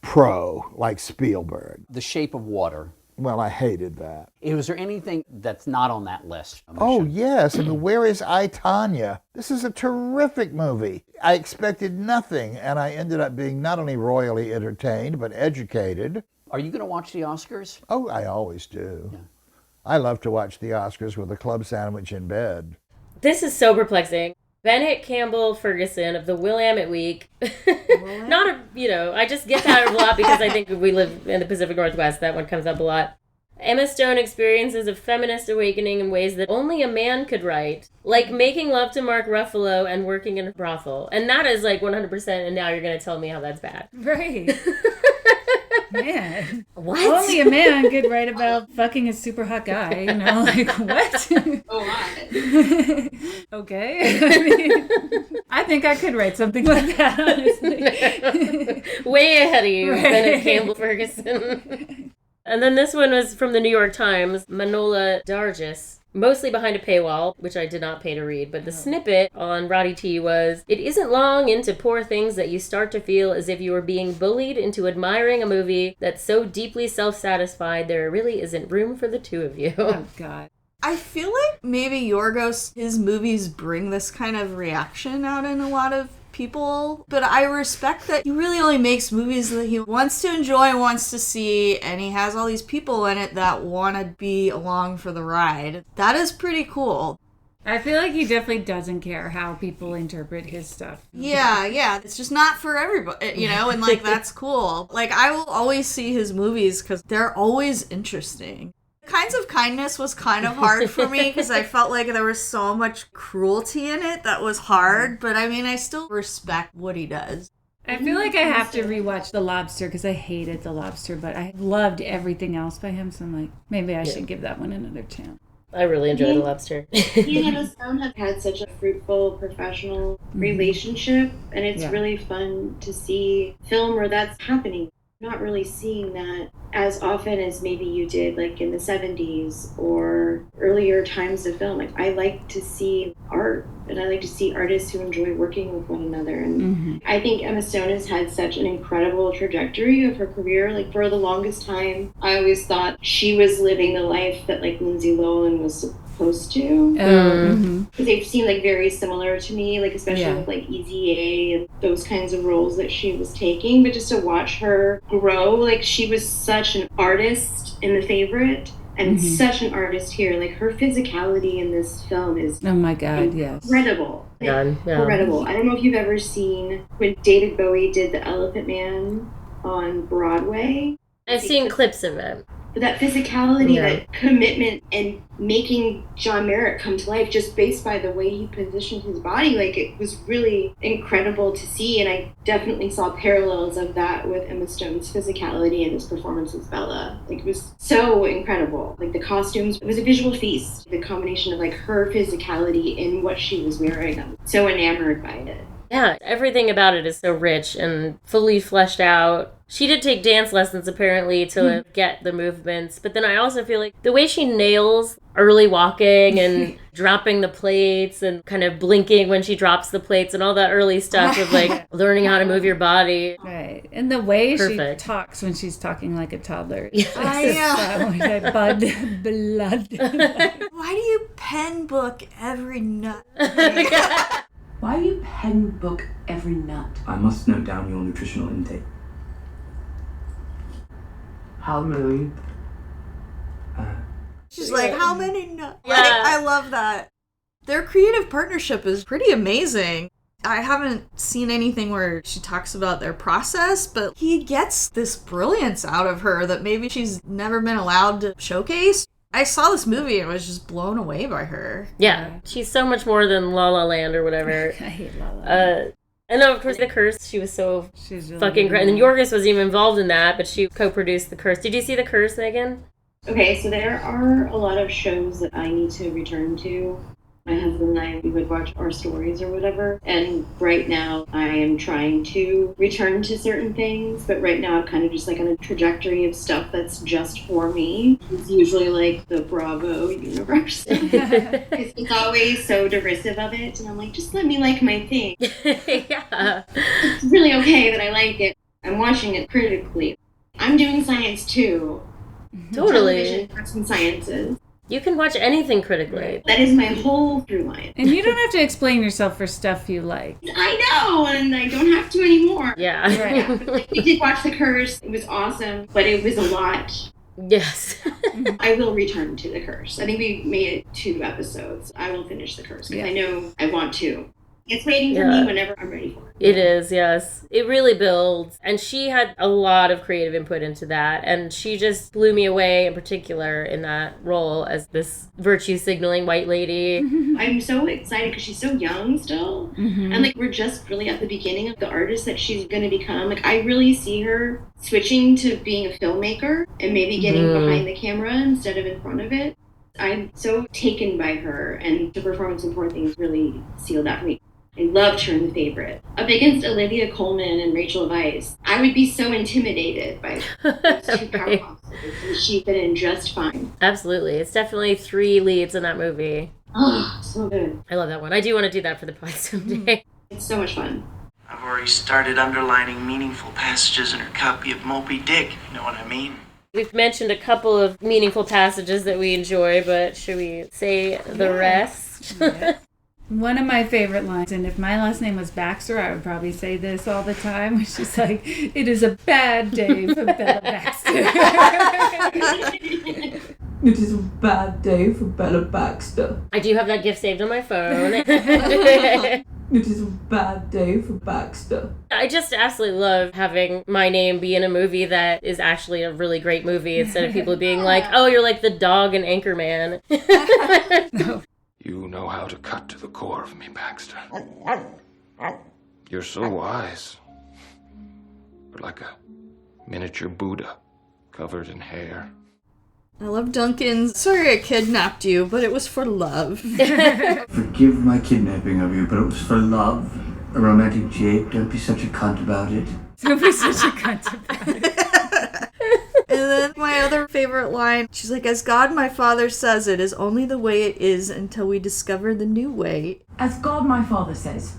pro like Spielberg. The Shape of Water. Well, I hated that. Was there anything that's not on that list? Oh, yes. And Where is I, Tanya? This is a terrific movie. I expected nothing, and I ended up being not only royally entertained, but educated. Are you going to watch the Oscars? Oh, I always do. Yeah. I love to watch the Oscars with a club sandwich in bed. This is so perplexing. Bennett Campbell Ferguson of the Willamette Week. I just get that a lot because I think we live in the Pacific Northwest. That one comes up a lot. Emma Stone experiences a feminist awakening in ways that only a man could write, like making love to Mark Ruffalo and working in a brothel. And that is like 100%, and now you're going to tell me how that's bad. Right. Man. What? Only a man could write about fucking a super hot guy, you know? Like, what? Oh, my. Okay. I think I could write something like that, honestly. Way ahead of you, right. Bennett Campbell Ferguson. And then this one was from the New York Times, Manola Dargis. Mostly behind a paywall, which I did not pay to read, but the snippet on Roddy T was, "It isn't long into Poor Things that you start to feel as if you were being bullied into admiring a movie that's so deeply self-satisfied there really isn't room for the two of you." Oh, God. I feel like maybe Yorgos, his movies bring this kind of reaction out in a lot of people, but I respect that he really only makes movies that he wants to enjoy, wants to see, and he has all these people in it that want to be along for the ride. That is pretty cool. I feel like he definitely doesn't care how people interpret his stuff. Yeah. It's just not for everybody, you know, and like that's cool. Like I will always see his movies because they're always interesting. Kinds of Kindness was kind of hard for me because I felt like there was so much cruelty in it that was hard. But I mean, I still respect what he does. I feel like I have to rewatch The Lobster because I hated The Lobster, but I loved everything else by him. So I'm like, maybe I should give that one another chance. I really enjoyed The Lobster. He and Emma Stone have had such a fruitful professional relationship, and it's really fun to see film where that's happening. Not really seeing that as often as maybe you did like in the 70s or earlier times of film. Like I like to see art, and I like to see artists who enjoy working with one another. And I think Emma Stone has had such an incredible trajectory of her career. Like for the longest time, I always thought she was living the life that like Lindsay Lohan was supposed to. Because they seem like very similar to me, like especially with like Easy A and those kinds of roles that she was taking. But just to watch her grow, like she was such an artist in The Favorite and such an artist here. Like her physicality in this film is incredible. Incredible. I don't know if you've ever seen when David Bowie did The Elephant Man on Broadway. I've seen clips of it. But that physicality, that commitment, and making John Merritt come to life just based by the way he positioned his body, like it was really incredible to see. And I definitely saw parallels of that with Emma Stone's physicality and his performance as Bella. Like it was so incredible. Like the costumes, it was a visual feast. The combination of like her physicality and what she was wearing, I'm so enamored by it. Yeah, everything about it is so rich and fully fleshed out. She did take dance lessons, apparently, to get the movements. But then I also feel like the way she nails early walking and dropping the plates and kind of blinking when she drops the plates and all that early stuff of like learning how to move your body. Right. And the way she talks when she's talking like a toddler. Bud, blood. Why do you pen book every nut? Why do you pen book every nut? I must note down your nutritional intake. How many? She's like, how many nuts? Yeah. Like, I love that. Their creative partnership is pretty amazing. I haven't seen anything where she talks about their process, but he gets this brilliance out of her that maybe she's never been allowed to showcase. I saw this movie and was just blown away by her. Yeah, she's so much more than La La Land or whatever. I hate La La Land. And then, of course, The Curse, she was so really fucking great. And then Yorgos wasn't even involved in that, but she co-produced The Curse. Did you see The Curse, Megan? Okay, so there are a lot of shows that I need to return to. My husband and I, we would watch Our Stories or whatever. And right now, I am trying to return to certain things. But right now, I'm kind of just like on a trajectory of stuff that's just for me. It's usually like the Bravo universe. It's always so derisive of it. And I'm like, just let me like my thing. It's really okay that I like it. I'm watching it critically. I'm doing science too. Totally. Television, arts and sciences. You can watch anything critically. That is my whole through line. And you don't have to explain yourself for stuff you like. I know, and I don't have to anymore. Yeah. Right. Like, we did watch The Curse. It was awesome, but it was a lot. Yes. I will return to The Curse. I think we made it 2 episodes. I will finish The Curse because I know I want to. It's waiting for me whenever I'm ready for it. It is, yes. It really builds. And she had a lot of creative input into that. And she just blew me away in particular in that role as this virtue signaling white lady. I'm so excited because she's so young still. And like we're just really at the beginning of the artist that she's going to become. Like I really see her switching to being a filmmaker and maybe getting behind the camera instead of in front of it. I'm so taken by her, and the performance support things really sealed that for me. I loved her in The Favorite. Up against Olivia Colman and Rachel Weisz, I would be so intimidated by those 2 powerhouses. She fit in just fine. Absolutely. It's definitely 3 leads in that movie. Oh, so good. I love that one. I do want to do that for the pod someday. It's so much fun. I've already started underlining meaningful passages in her copy of Moby Dick, if you know what I mean. We've mentioned a couple of meaningful passages that we enjoy, but should we say the rest? One of my favorite lines, and if my last name was Baxter, I would probably say this all the time, which is like, it is a bad day for Bella Baxter. It is a bad day for Bella Baxter. I do have that gift saved on my phone. It is a bad day for Baxter. I just absolutely love having my name be in a movie that is actually a really great movie instead of people being like, oh, you're like the dog in Anchorman. You know how to cut to the core of me, Baxter. You're so wise. You're like a miniature Buddha covered in hair. I love Duncan's. Sorry I kidnapped you, but it was for love. Forgive my kidnapping of you, but it was for love. A romantic Jake, don't be such a cunt about it. Don't be such a cunt about it. And then my other favorite line, she's like, as God my Father says, it is only the way it is until we discover the new way. As God my Father says,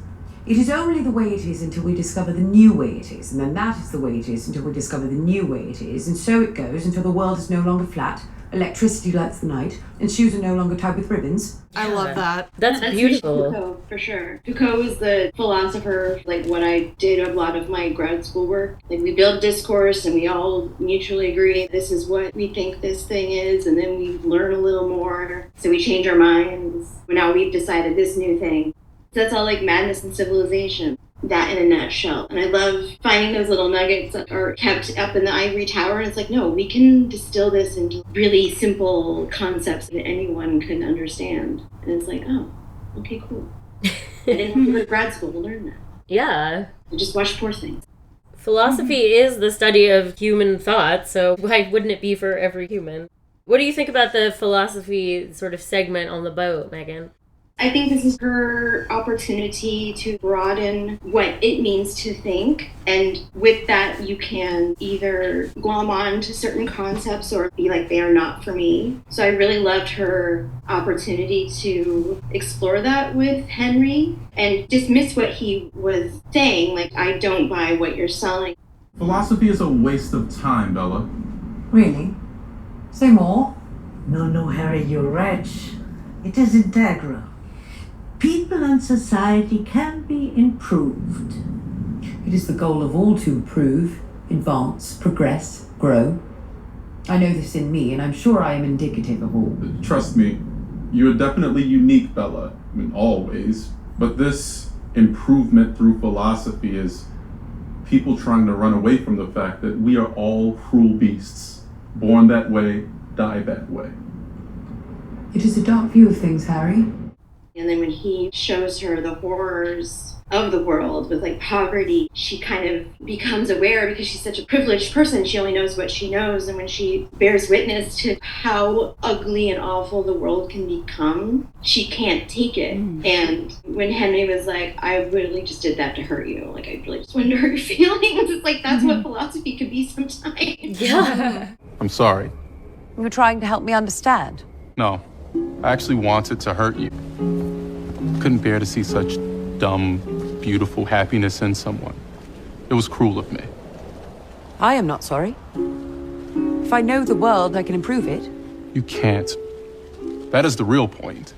it is only the way it is until we discover the new way it is, and then that is the way it is until we discover the new way it is, and so it goes until the world is no longer flat, electricity lights the night, and shoes are no longer tied with ribbons. I love that. That's beautiful. Foucault, for sure. Foucault was the philosopher, like what I did a lot of my grad school work. Like we build discourse and we all mutually agree this is what we think this thing is, and then we learn a little more. So we change our minds. Now we've decided this new thing. That's all like Madness and Civilization. That in a nutshell. And I love finding those little nuggets that are kept up in the ivory tower. And it's like, no, we can distill this into really simple concepts that anyone can understand. And it's like, oh, okay, cool. I didn't have to go to grad school to learn that. Yeah. I just watched Poor Things. Philosophy is the study of human thought, so why wouldn't it be for every human? What do you think about the philosophy sort of segment on the boat, Megan? I think this is her opportunity to broaden what it means to think. And with that, you can either glom on to certain concepts or be like, they are not for me. So I really loved her opportunity to explore that with Henry and dismiss what he was saying. Like, I don't buy what you're selling. Philosophy is a waste of time, Bella. Really? Say more? No, Harry, you're right. It is integral. People and society can be improved. It is the goal of all to improve, advance, progress, grow. I know this in me, and I'm sure I am indicative of all. Trust me, you are definitely unique, Bella, in all ways. But this improvement through philosophy is people trying to run away from the fact that we are all cruel beasts. Born that way, die that way. It is a dark view of things, Harry. And then when he shows her the horrors of the world with like poverty, she kind of becomes aware because she's such a privileged person. She only knows what she knows. And when she bears witness to how ugly and awful the world can become, she can't take it. And when Henry was like, I really just did that to hurt you. Like, I really just wanted to hurt your feelings. It's like, that's what philosophy could be sometimes. Yeah. I'm sorry. You were trying to help me understand. No, I actually wanted to hurt you. Couldn't bear to see such dumb, beautiful happiness in someone. It was cruel of me. I am not sorry. If I know the world, I can improve it. You can't. That is the real point.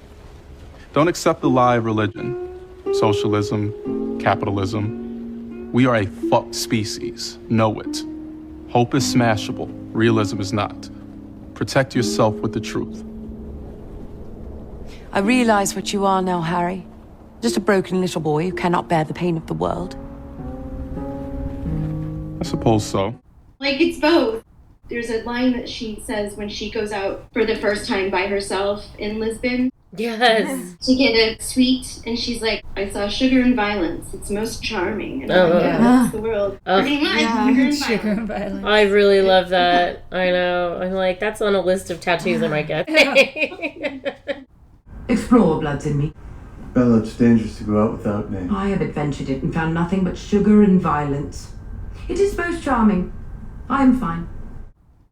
Don't accept the lie of religion. Socialism, capitalism. We are a fucked species. Know it. Hope is smashable. Realism is not. Protect yourself with the truth. I realize what you are now, Harry. Just a broken little boy who cannot bear the pain of the world. I suppose so. Like, it's both. There's a line that she says when she goes out for the first time by herself in Lisbon. Yes. To get a sweet, and she's like, I saw sugar and violence. It's most charming. And Oh. yeah, that's the world. Pretty much, Sugar and violence. I really love that. I know. I'm like, that's on a list of tattoos I might get. Explore Bloods in me. Bella, it's dangerous to go out without me. I have adventured it and found nothing but sugar and violence. It is most charming. I am fine.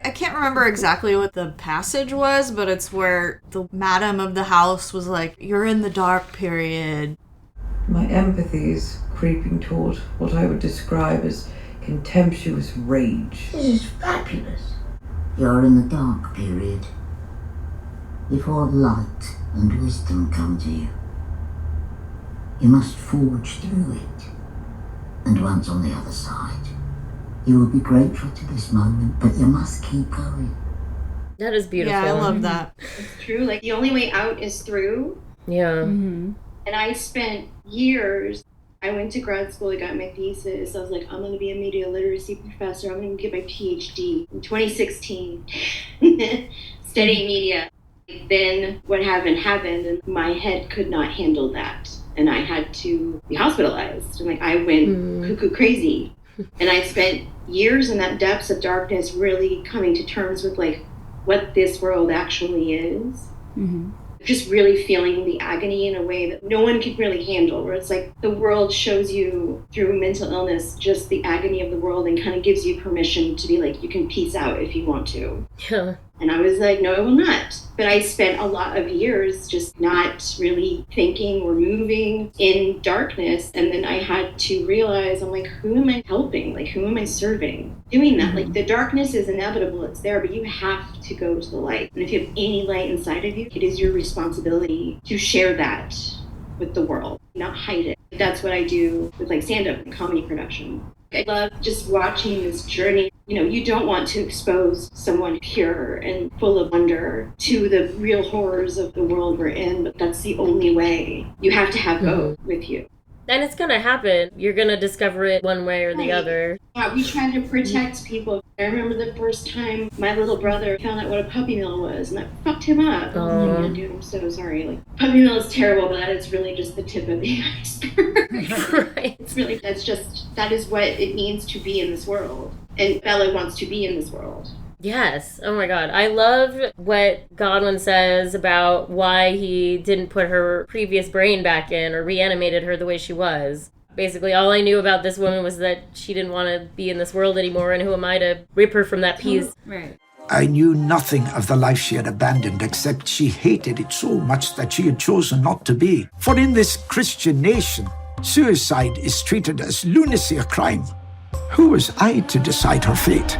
I can't remember exactly what the passage was, but it's where the madam of the house was like, you're in the dark period. My empathy is creeping toward what I would describe as contemptuous rage. This is fabulous. You're in the dark period. Before light and wisdom come to you, you must forge through it. And once on the other side, you will be grateful to this moment, but you must keep going. That is beautiful. Yeah, I love that. It's true. Like, the only way out is through. Yeah. Mm-hmm. And I spent years, I went to grad school, I got my thesis. I was like, I'm going to be a media literacy professor. I'm going to get my PhD in 2016, studying media. Then what happened, and my head could not handle that. And I had to be hospitalized. And I went cuckoo crazy. And I spent years in that depths of darkness really coming to terms with what this world actually is. Mm-hmm. Just really feeling the agony in a way that no one could really handle, where it's like the world shows you through mental illness just the agony of the world and kind of gives you permission to be like, you can peace out if you want to. Yeah. And I was like, no, I will not. But I spent a lot of years just not really thinking or moving in darkness. And then I had to realize, I'm like, who am I helping? Who am I serving? Doing that. The darkness is inevitable. It's there, but you have to go to the light. And if you have any light inside of you, it is your responsibility to share that with the world, not hide it. That's what I do with stand-up and comedy production. I love just watching this journey. You don't want to expose someone pure and full of wonder to the real horrors of the world we're in, but that's the only way. You have to have both with you. And it's going to happen. You're going to discover it one way or the other. Yeah, we try to protect people. I remember the first time my little brother found out what a puppy mill was, and that fucked him up. Oh, dude, I'm so sorry. Puppy mill is terrible, but that is really just the tip of the iceberg. Right. It's really, that is what it means to be in this world. And Bella wants to be in this world. Yes. Oh my God. I love what Godwin says about why he didn't put her previous brain back in or reanimated her the way she was. Basically, all I knew about this woman was that she didn't want to be in this world anymore, and who am I to rip her from that piece? Right. I knew nothing of the life she had abandoned, except she hated it so much that she had chosen not to be. For in this Christian nation, suicide is treated as lunacy, a crime. Who was I to decide her fate?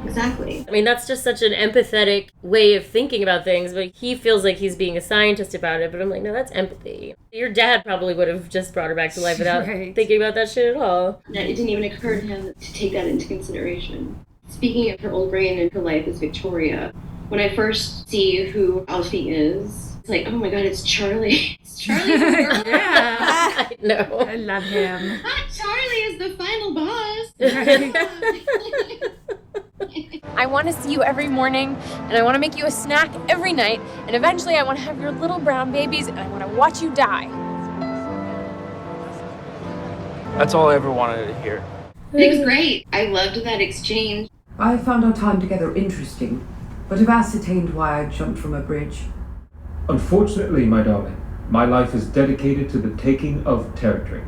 Exactly. I mean, that's just such an empathetic way of thinking about things, but he feels like he's being a scientist about it, but I'm like, no, that's empathy. Your dad probably would have just brought her back to life without thinking about that shit at all. It didn't even occur to him to take that into consideration. Speaking of her old brain and her life as Victoria, when I first see who Alfie is, it's like, oh my God, it's Charlie. It's Charlie. Yeah. I know. I love him. Charlie is the final boss. I want to see you every morning, and I want to make you a snack every night, and eventually I want to have your little brown babies, and I want to watch you die. That's all I ever wanted to hear. It was great. I loved that exchange. I found our time together interesting, but have ascertained why I jumped from a bridge. Unfortunately, my darling, my life is dedicated to the taking of territory.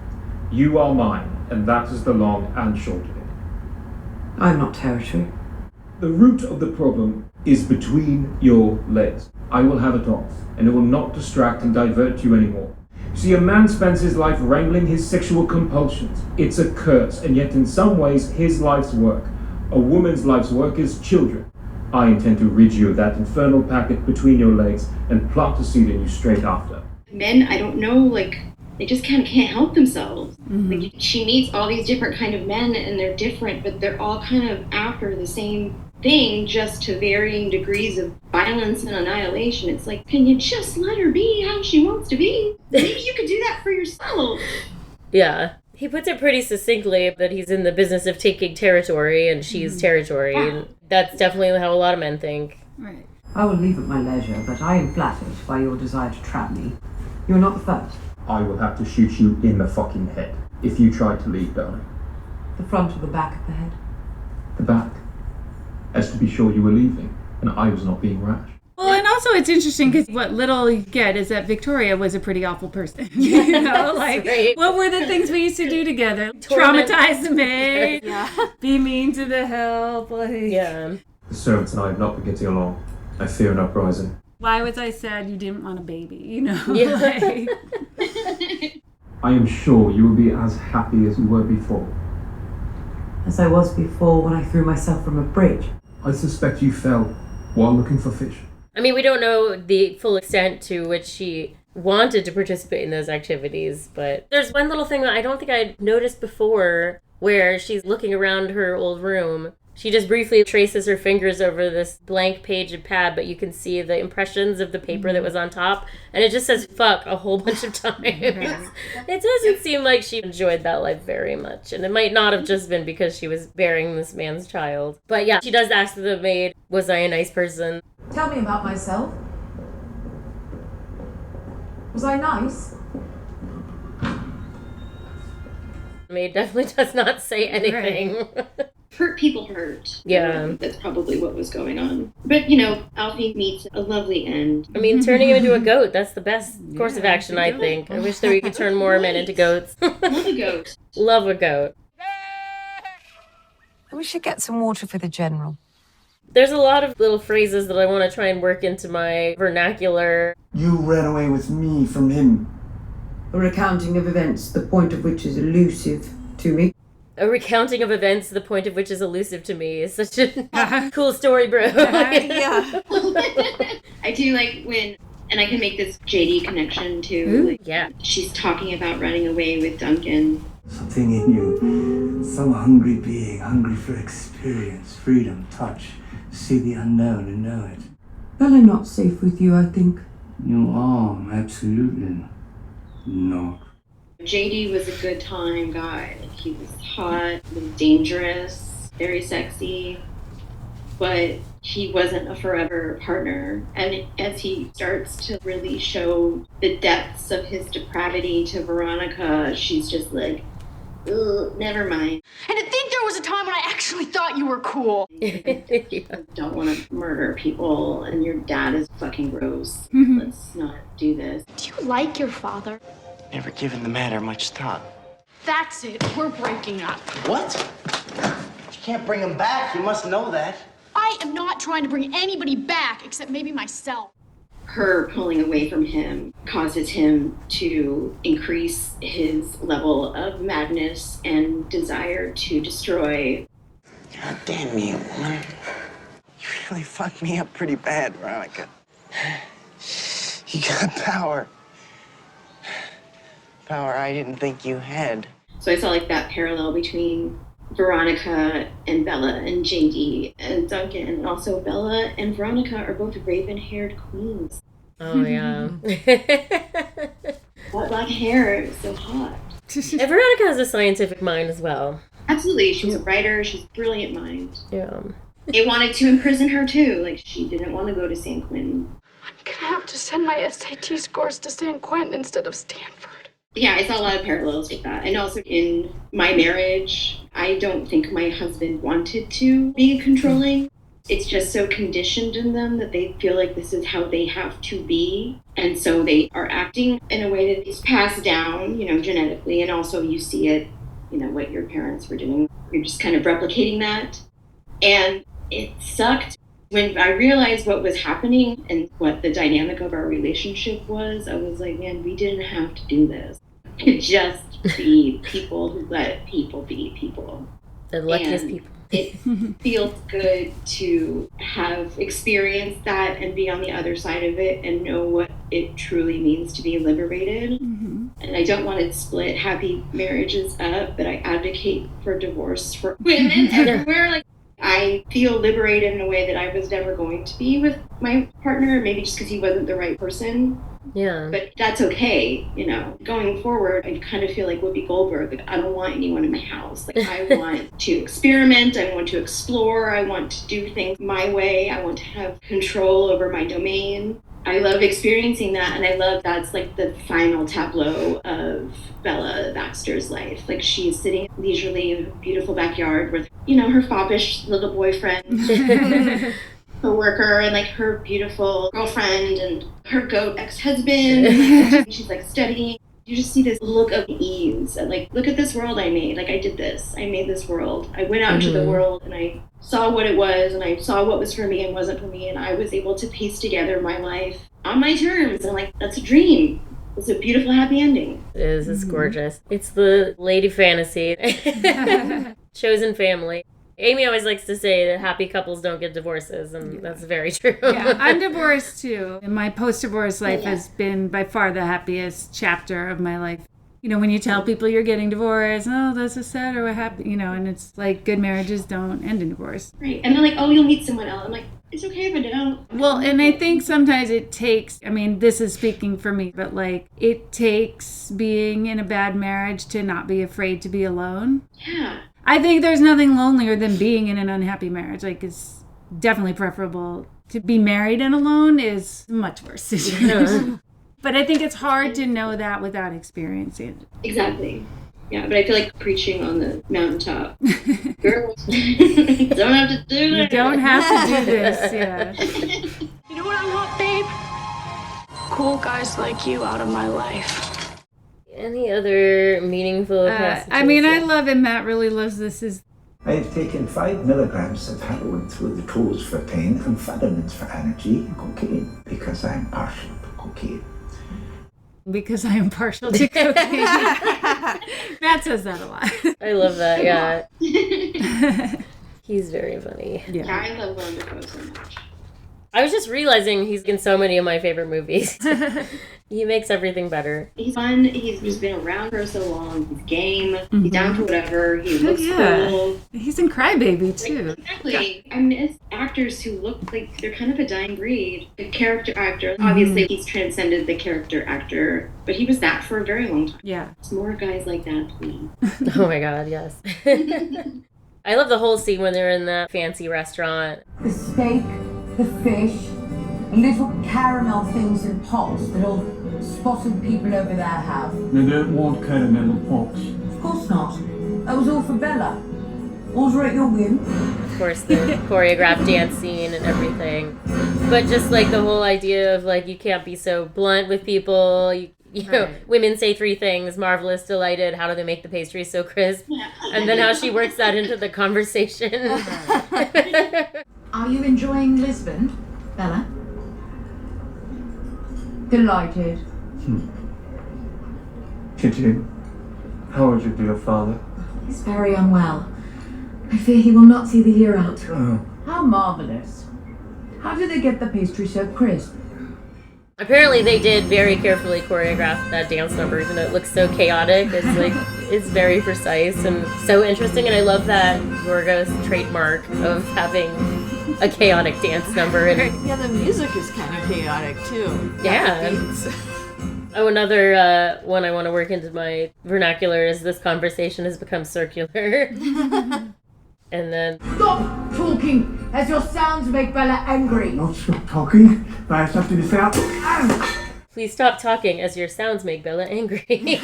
You are mine, and that is the long and short of it. I'm not territory. The root of the problem is between your legs. I will have it off, and it will not distract and divert you anymore. See, a man spends his life wrangling his sexual compulsions. It's a curse, and yet in some ways his life's work. A woman's life's work is children. I intend to rid you of that infernal packet between your legs and plant a seed in you straight after. Men, I don't know, they just kind of can't help themselves. Mm-hmm. She meets all these different kind of men, and they're different, but they're all kind of after the same thing, just to varying degrees of violence and annihilation. It's like, can you just let her be how she wants to be? Maybe you could do that for yourself. Yeah. He puts it pretty succinctly that he's in the business of taking territory, and she's territory. And that's definitely how a lot of men think. Right. I will leave at my leisure, but I am flattered by your desire to trap me. You're not the first. I will have to shoot you in the fucking head if you try to leave, darling. The front or the back of the head? The back. As to be sure you were leaving, and I was not being rash. Well, and also it's interesting because what little you get is that Victoria was a pretty awful person. You know, right. What were the things we used to do together? Traumatize the maid, be mean to the help. Yeah. The servants and I have not been getting along. I fear an uprising. Why was I sad you didn't want a baby? You know? Yeah. I am sure you will be as happy as you were before. As I was before when I threw myself from a bridge. I suspect you fell while looking for fish. I mean, we don't know the full extent to which she wanted to participate in those activities, but there's one little thing that I don't think I'd noticed before, where she's looking around her old room She just briefly traces her fingers over this blank page of pad, but you can see the impressions of the paper that was on top, and it just says fuck a whole bunch of times. It doesn't seem like she enjoyed that life very much, and it might not have just been because she was bearing this man's child. But yeah, she does ask the maid, was I a nice person? Tell me about myself. Was I nice? The maid definitely does not say anything. Right. Hurt people hurt. Yeah. That's probably what was going on. But, Alfie meets a lovely end. I mean, turning him into a goat, that's the best course of action, I think. I wish that we could turn more men into goats. Love a goat. Love a goat. We should get some water for the General. There's a lot of little phrases that I want to try and work into my vernacular. You ran away with me from him. A recounting of events, the point of which is elusive to me. A recounting of events, the point of which is elusive to me, is such a cool story, bro. Yeah. I do like when, and I can make this JD connection too. Yeah. She's talking about running away with Duncan. Something in you, some hungry being, hungry for experience, freedom, touch, see the unknown and know it. Bella not safe with you, I think. You are, absolutely not. JD was a good time guy. Like, he was hot, he was dangerous, very sexy, but he wasn't a forever partner. And as he starts to really show the depths of his depravity to Veronica, she's just like, ugh, never mind. And to think there was a time when I actually thought you were cool. Don't want to murder people, and your dad is fucking gross. Let's not do this. Do you like your father? Never given the matter much thought. That's it. We're breaking up. What? You can't bring him back. You must know that. I am not trying to bring anybody back except maybe myself. Her pulling away from him causes him to increase his level of madness and desire to destroy. God damn you, woman. You really fucked me up pretty bad, Veronica. You got power. Power I didn't think you had. So I saw like that parallel between Veronica and Bella and JD and Duncan, and also Bella and Veronica are both raven-haired queens. Oh, yeah. That black hair is so hot. And Veronica has a scientific mind as well. Absolutely. She's a writer. She's a brilliant mind. Yeah. They wanted to imprison her, too. Like, she didn't want to go to San Quentin. I'm gonna have to send my SAT scores to San Quentin instead of Stanford. Yeah, I saw a lot of parallels with that. And also in my marriage, I don't think my husband wanted to be controlling. It's just so conditioned in them that they feel like this is how they have to be. And so they are acting in a way that is passed down, genetically. And also you see it, what your parents were doing. You're just kind of replicating that. And it sucked. When I realized what was happening and what the dynamic of our relationship was, I was like, man, we didn't have to do this. Just be people who let people be people. The luckiest people. It feels good to have experienced that and be on the other side of it and know what it truly means to be liberated. Mm-hmm. And I don't want to split happy marriages up, but I advocate for divorce for women everywhere. Like, I feel liberated in a way that I was never going to be with my partner, maybe just because he wasn't the right person. Yeah. But that's okay, Going forward, I kind of feel like Whoopi Goldberg. Like, I don't want anyone in my house. Like, I want to experiment. I want to explore. I want to do things my way. I want to have control over my domain. I love experiencing that, and I love that's like the final tableau of Bella Baxter's life. Like, she's sitting leisurely in a beautiful backyard with, her foppish little boyfriend, her worker, and like her beautiful girlfriend and her goat ex-husband. She's like studying. You just see this look of ease and like, look at this world I made. Like, I did this. I made this world. I went out into the world and I saw what it was, and I saw what was for me and wasn't for me, and I was able to piece together my life on my terms. And like, that's a dream. It's a beautiful, happy ending. It is. It's gorgeous. It's the lady fantasy. Chosen family. Amy always likes to say that happy couples don't get divorces, and that's very true. Yeah, I'm divorced too. And my post-divorce life has been by far the happiest chapter of my life. You know, when you tell people you're getting divorced, oh, that's so sad, or what happened, you know, and it's like good marriages don't end in divorce. Right. And they're like, oh, you'll meet someone else. I'm like, it's okay if I don't. Well, and I think sometimes it takes, I mean, this is speaking for me, but like it takes being in a bad marriage to not be afraid to be alone. Yeah. I think there's nothing lonelier than being in an unhappy marriage. Like, it's definitely preferable. To be married and alone is a much worse situation. But I think it's hard to know that without experiencing it. Exactly. Yeah, but I feel like preaching on the mountaintop. Girls, don't have to do this. You don't have to do this, yeah. You know what I want, babe? Cool guys like you out of my life. Any other meaningful passages? I mean, I love it. Matt really loves this. I have taken 5 milligrams of heroin through the tools for pain, amphetamines for energy, and cocaine, because I am partial to cocaine. Because I am partial to cocaine. Matt says that a lot. I love that, yeah. He's very funny. Yeah, I love Willem Dafoe so much. I was just realizing he's in so many of my favorite movies. He makes everything better. He's fun. He's just been around for so long. He's game. He's down for whatever. He looks cool. He's in Crybaby, too. Exactly. I miss actors who look like they're kind of a dying breed. The character actor, obviously he's transcended the character actor, but he was that for a very long time. Yeah. It's more guys like that, please. Oh my god, yes. I love the whole scene when they're in that fancy restaurant. The steak, the fish, little caramel things in pots that all spotted people over there have. They don't want caramel pots. Of course not. That was all for Bella. All's at your whim. Of course, the choreographed dance scene and everything. But just like the whole idea of like, you can't be so blunt with people. You know, women say 3 things: marvelous, delighted, how do they make the pastry so crisp? And then how she works that into the conversation. Are you enjoying Lisbon, Bella? Delighted. Kitty, how is your dear father? He's very unwell. I fear he will not see the year out. How marvellous. How did they get the pastry so crisp? Apparently they did very carefully choreograph that dance number, even though it looks so chaotic. It's like, it's very precise and so interesting, and I love that Yorgos trademark of having a chaotic dance number. And Yeah, the music is kind of chaotic too. yeah. Oh, another one I want to work into my vernacular is this conversation has become circular. And then... Stop talking, as your sounds make Bella angry. Not stop talking. I have something to say out. Please stop talking as your sounds make Bella angry. You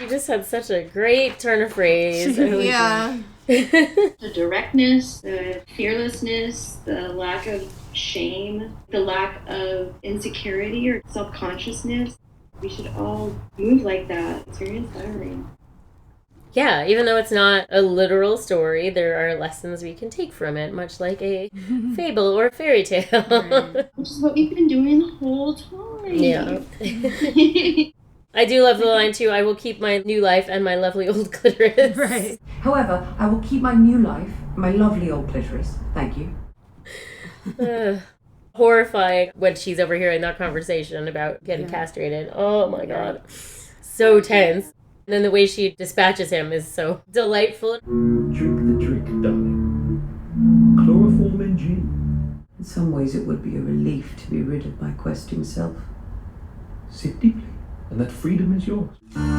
just had such a great turn of phrase. Yeah. The directness, the fearlessness, the lack of shame, the lack of insecurity or self-consciousness. We should all move like that. It's very inspiring. Yeah, even though it's not a literal story, there are lessons we can take from it, much like a fable or fairy tale. Right. Which is what we've been doing the whole time. Yeah. I do love the line, too, I will keep my new life and my lovely old clitoris. Right. However, I will keep my new life, my lovely old clitoris. Thank you. Horrifying when she's overhearing that conversation about getting castrated. Oh my god. So tense. And then the way she dispatches him is so delightful. Trick the trick, darling. Chloroform and gin. In some ways, it would be a relief to be rid of my questing self. Sit deeply, and that freedom is yours. And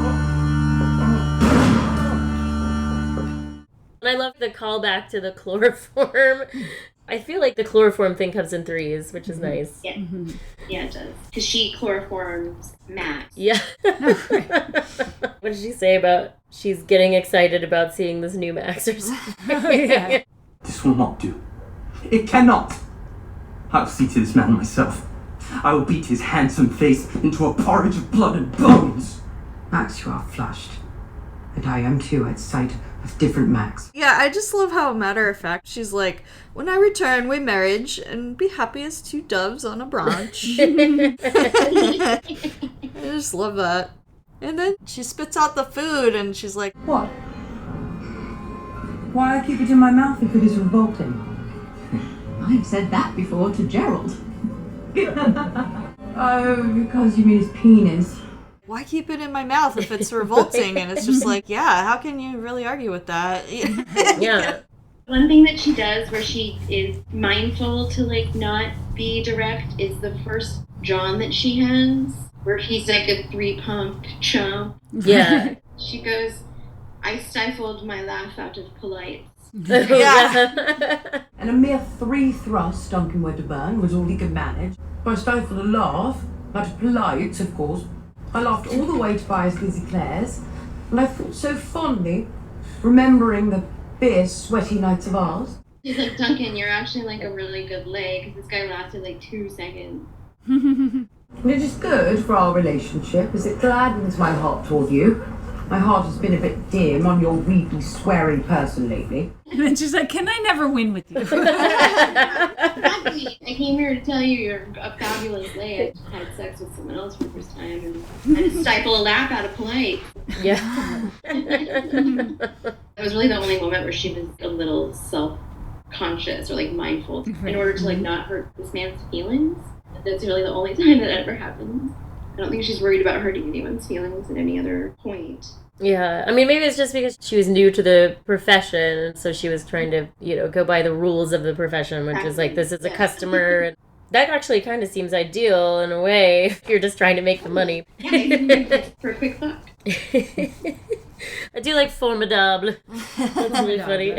I love the callback to the chloroform. I feel like the chloroform thing comes in 3s, which is nice. Yeah, yeah, it does. Because she chloroforms Max. Yeah. What did she say about she's getting excited about seeing this new Max or something? This will not do. It cannot. I will see to this man myself. I will beat his handsome face into a porridge of blood and bones. Max, you are flushed. And I am too at sight of different Max. Yeah, I just love how matter of fact she's like, when I return, we marriage and be happy as 2 doves on a branch. I just love that. And then she spits out the food and she's like, what? Why I keep it in my mouth if it is revolting? I've said that before to Gerald. Oh, because you mean his penis. why keep it in my mouth if it's revolting? And it's just like, yeah, how can you really argue with that? Yeah. One thing that she does where she is mindful to like not be direct is the first John that she has, where he's like a 3-pump chump. Yeah. She goes, I stifled my laugh out of polite. Yeah. And a mere 3 thrusts Duncan Wedderburn was all he could manage. I stifled a laugh, out of polite, of course. I laughed all the way to buy us Lizzie Clare's, and I thought so fondly, remembering the fierce, sweaty nights of ours. He's like, Duncan, you're actually like a really good lay, because this guy lasted like 2 seconds. And it is good for our relationship, as it gladdens my heart toward you. My heart has been a bit dim on your weepy, sweary person lately. And then she's like, can I never win with you? Exactly. I came here to tell you you're a fabulous lay. I just had sex with someone else for the first time and I had to stifle a laugh out of polite. Yeah. That was really the only moment where she was a little self-conscious or like mindful in order to like not hurt this man's feelings. That's really the only time that ever happens. I don't think she's worried about hurting anyone's feelings at any other point. Yeah, I mean, maybe it's just because she was new to the profession, so she was trying to, go by the rules of the profession, which is like, this is a customer. And that actually kind of seems ideal in a way, if you're just trying to make the money. Yeah, for a quick buck. I do like formidable. That's really funny.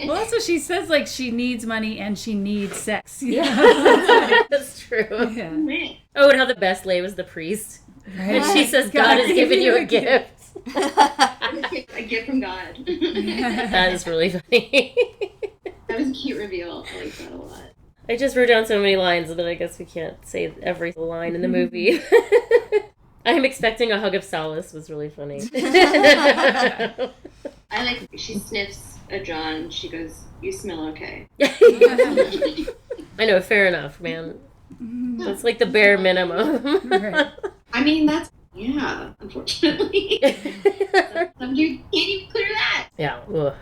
Well, that's what she says, like, she needs money and she needs sex. Yeah, that's true. Yeah. Oh, and how the best lay was the priest. Right. And she says, God has given you a gift. A gift from God. That is really funny. That was a cute reveal. I like that a lot. I just wrote down so many lines that I guess we can't say every line in the movie. I am expecting a hug of solace was really funny. I like she sniffs a John. She goes, "You smell okay." I know, fair enough, man. That's like the bare minimum. Right. I mean, that's unfortunately. Some dude can't even clear that. Yeah. Ugh.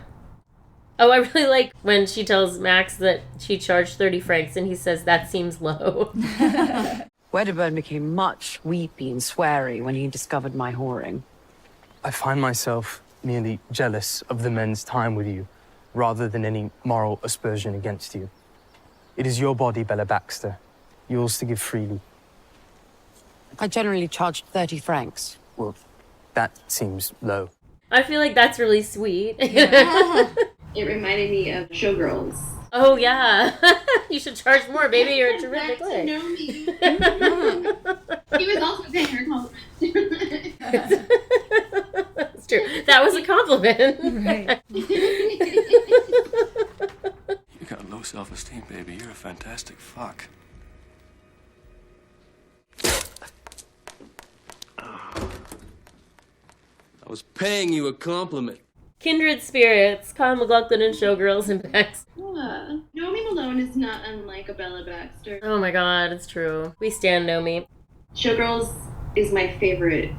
Oh, I really like when she tells Max that she charged 30 francs and he says that seems low. Wedderburn became much weepy and sweary when he discovered my whoring. I find myself merely jealous of the men's time with you, rather than any moral aspersion against you. It is your body, Bella Baxter, yours to give freely. I generally charged 30 francs. Well, that seems low. I feel like that's really sweet. Yeah. It reminded me of Showgirls. Oh, yeah. You should charge more, baby. You're a terrific lay. He was also paying her compliment. That's true. That was a compliment. Right. You got low self-esteem, baby. You're a fantastic fuck. I was paying you a compliment. Kindred spirits, Kyle MacLachlan and Showgirls and Bex. Yeah. Naomi Malone is not unlike a Bella Baxter. Oh my god, it's true. We stand Naomi. Showgirls is my favorite.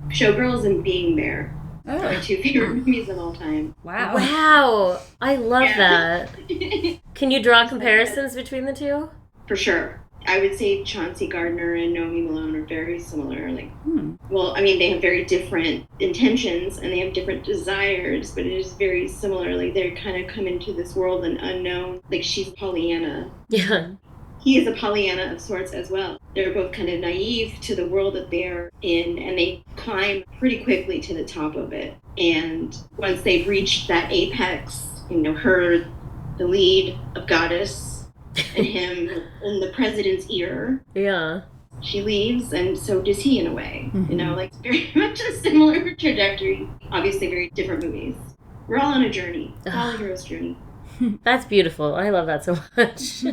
Showgirls and Being There are my 2 favorite movies of all time. Wow. Wow. I love that. Can you draw comparisons between the two? For sure. I would say Chauncey Gardner and Naomi Malone are very similar. Well, I mean, they have very different intentions and they have different desires, but it is very similar. Like, they kind of come into this world and unknown. Like, she's Pollyanna. Yeah. He is a Pollyanna of sorts as well. They're both kind of naive to the world that they're in, and they climb pretty quickly to the top of it. And once they've reached that apex, her, the lead of Goddess, and him in the president's ear. Yeah. She leaves, and so does he in a way. Like very much a similar trajectory. Obviously, very different movies. We're all on a journey. It's all a hero's journey. That's beautiful. I love that so much.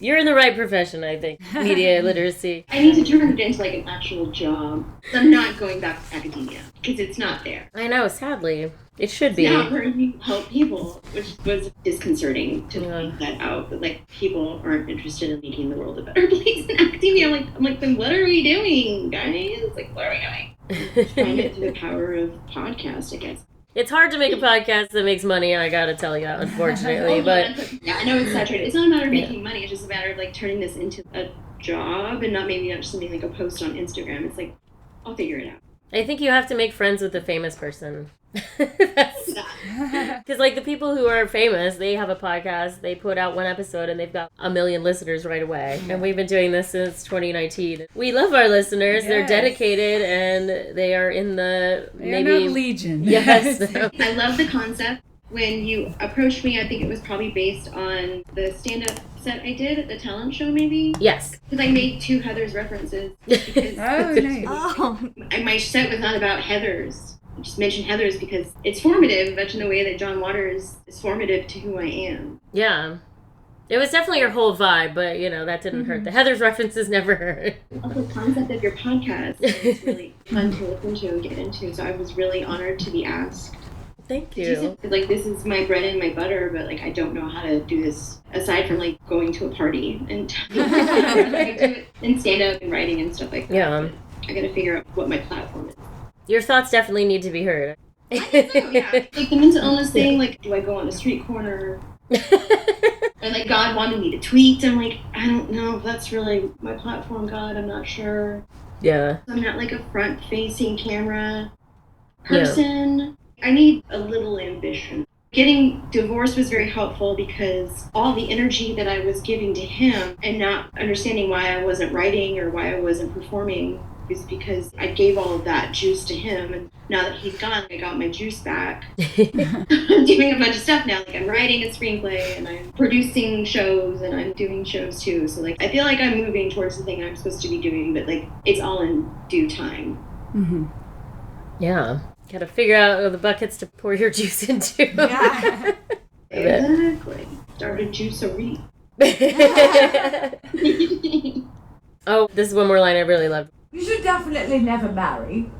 You're in the right profession, I think. Media literacy. I need to turn it into like an actual job. I'm not going back to academia because it's not there. I know, sadly. It should be. It's not where you help people, which was disconcerting to find that out. But like, people aren't interested in making the world a better place in academia. I'm like, then what are we doing, guys? Like, what are we doing? Find it through the power of podcast, I guess. It's hard to make a podcast that makes money, I gotta tell you, unfortunately. But yeah, I know it's saturated. It's not a matter of making money. It's just a matter of like turning this into a job and not just something like a post on Instagram. It's like, I'll figure it out. I think you have to make friends with a famous person. Because like the people who are famous, they have a podcast, they put out one episode and they've got 1 million listeners right away. And we've been doing this since 2019. We love our listeners. Yes. They're dedicated and they are in the maybe legion. Yes. I love the concept. When you approached me, I think it was probably based on the stand-up set I did at the talent show, maybe? Yes. Because I made 2 Heathers references. Nice. And my set was not about Heathers. I just mentioned Heathers because it's formative, much in the way that John Waters is formative to who I am. Yeah. It was definitely your whole vibe, but, that didn't hurt. The Heathers references never hurt. Also, the concept of your podcast is really fun to listen to and get into, so I was really honored to be asked. Thank you. This is my bread and my butter, but I don't know how to do this aside from going to a party and I do it in stand up and writing and stuff like that. Yeah. I got to figure out what my platform is. Your thoughts definitely need to be heard. I think so, yeah. The mental illness thing, do I go on a street corner? And God wanted me to tweet. I'm I don't know if that's really my platform, God. I'm not sure. Yeah. I'm not a front-facing camera person. Yeah. I need a little ambition. Getting divorced was very helpful because all the energy that I was giving to him and not understanding why I wasn't writing or why I wasn't performing is because I gave all of that juice to him. And now that he's gone, I got my juice back. I'm doing a bunch of stuff now. I'm writing a screenplay and I'm producing shows and I'm doing shows too. So I feel like I'm moving towards the thing I'm supposed to be doing, but it's all in due time. Mm-hmm. Yeah. Gotta figure out the buckets to pour your juice into. Yeah. Exactly. Start a juicery. Oh, this is one more line I really love. You should definitely never marry.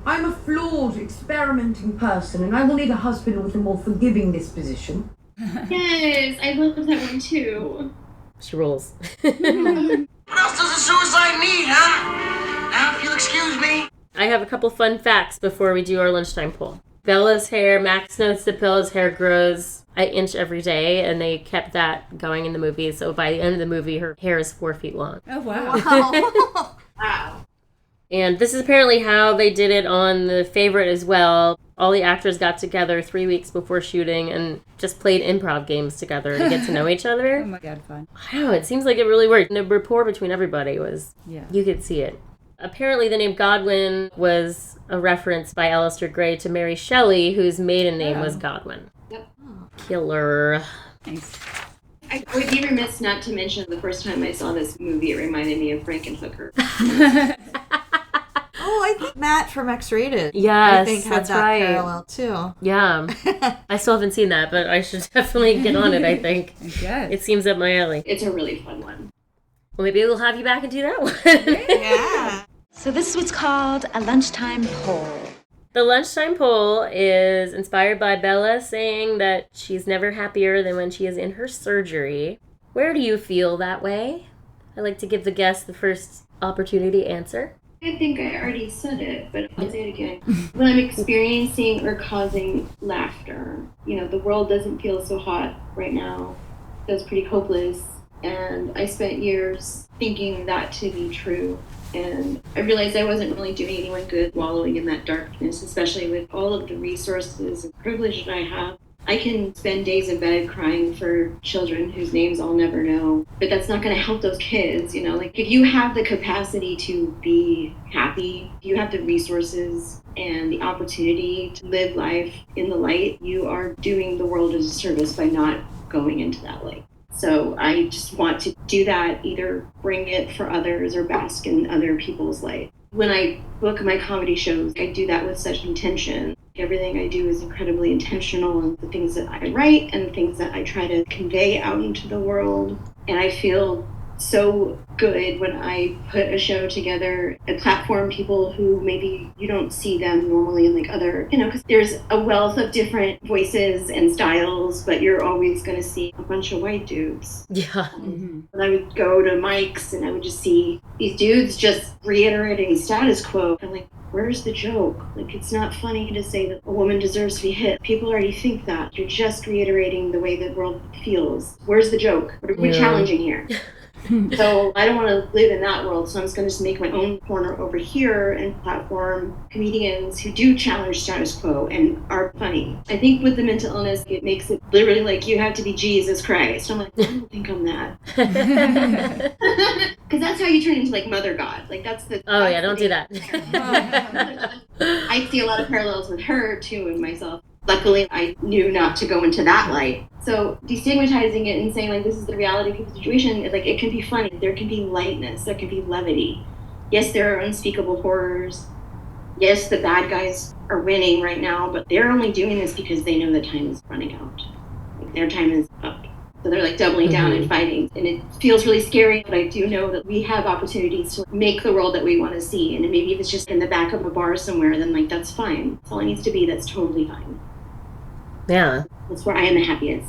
I'm a flawed, experimenting person, and I will need a husband with a more forgiving disposition. Yes, I love that one too. She rolls. What else does a suicide need, huh? Now, if you'll excuse me. I have a couple fun facts before we do our lunchtime poll. Bella's hair, Max notes that Bella's hair grows an inch every day, and they kept that going in the movie. So by the end of the movie, her hair is 4 feet long. Oh, wow. Wow. And this is apparently how they did it on The Favorite as well. All the actors got together 3 weeks before shooting and just played improv games together to get to know each other. Oh my God, fun. Wow, it seems like it really worked. The rapport between everybody was, you could see it. Apparently the name Godwin was a reference by Aleister Gray to Mary Shelley, whose maiden name was Godwin. Yep. Killer. Nice. I would be remiss not to mention the first time I saw this movie, it reminded me of Frankenhooker. Oh, I think Matt from X-Rated. Yes, I think had that's that right. parallel too. Yeah. I still haven't seen that, but I should definitely get on it, I think. Yes. It seems up my alley. It's a really fun one. Well, maybe we'll have you back and do that one. Yeah. So this is what's called a lunchtime poll. The lunchtime poll is inspired by Bella saying that she's never happier than when she is in her surgery. Where do you feel that way? I like to give the guest the first opportunity to answer. I think I already said it, but I'll say it again. When I'm experiencing or causing laughter, the world doesn't feel so hot right now. It feels pretty hopeless. And I spent years thinking that to be true. And I realized I wasn't really doing anyone good wallowing in that darkness, especially with all of the resources and privilege that I have. I can spend days in bed crying for children whose names I'll never know, but that's not going to help those kids, if you have the capacity to be happy, you have the resources and the opportunity to live life in the light, you are doing the world a disservice by not going into that light. So I just want to do that, either bring it for others or bask in other people's light. When I book my comedy shows, I do that with such intention. Everything I do is incredibly intentional, and the things that I write and the things that I try to convey out into the world. And I feel so good when I put a show together and platform people who maybe you don't see them normally in other, because there's a wealth of different voices and styles, but you're always going to see a bunch of white dudes. Yeah. And I would go to mics and I would just see these dudes just reiterating status quo. I'm like, where's the joke? It's not funny to say that a woman deserves to be hit. People already think that. You're just reiterating the way the world feels. Where's the joke? What are we challenging here? So I don't want to live in that world, so I'm just going to just make my own corner over here and platform comedians who do challenge status quo and are funny. I think with the mental illness, it makes it literally like you have to be Jesus Christ. I'm like, I don't think I'm that. Because that's how you turn into like Mother God. Like that's the... Oh yeah, don't do that. I see a lot of parallels with her too and myself. Luckily, I knew not to go into that light. So destigmatizing it and saying like this is the reality of the situation, like it can be funny. There can be lightness. There can be levity. Yes, there are unspeakable horrors. Yes, the bad guys are winning right now, but they're only doing this because they know the time is running out. Like their time is up. So they're like doubling down and fighting. And it feels really scary, but I do know that we have opportunities to make the world that we want to see. And maybe if it's just in the back of a bar somewhere, then like that's fine. That's all it needs to be. That's totally fine. Yeah. That's where I am the happiest.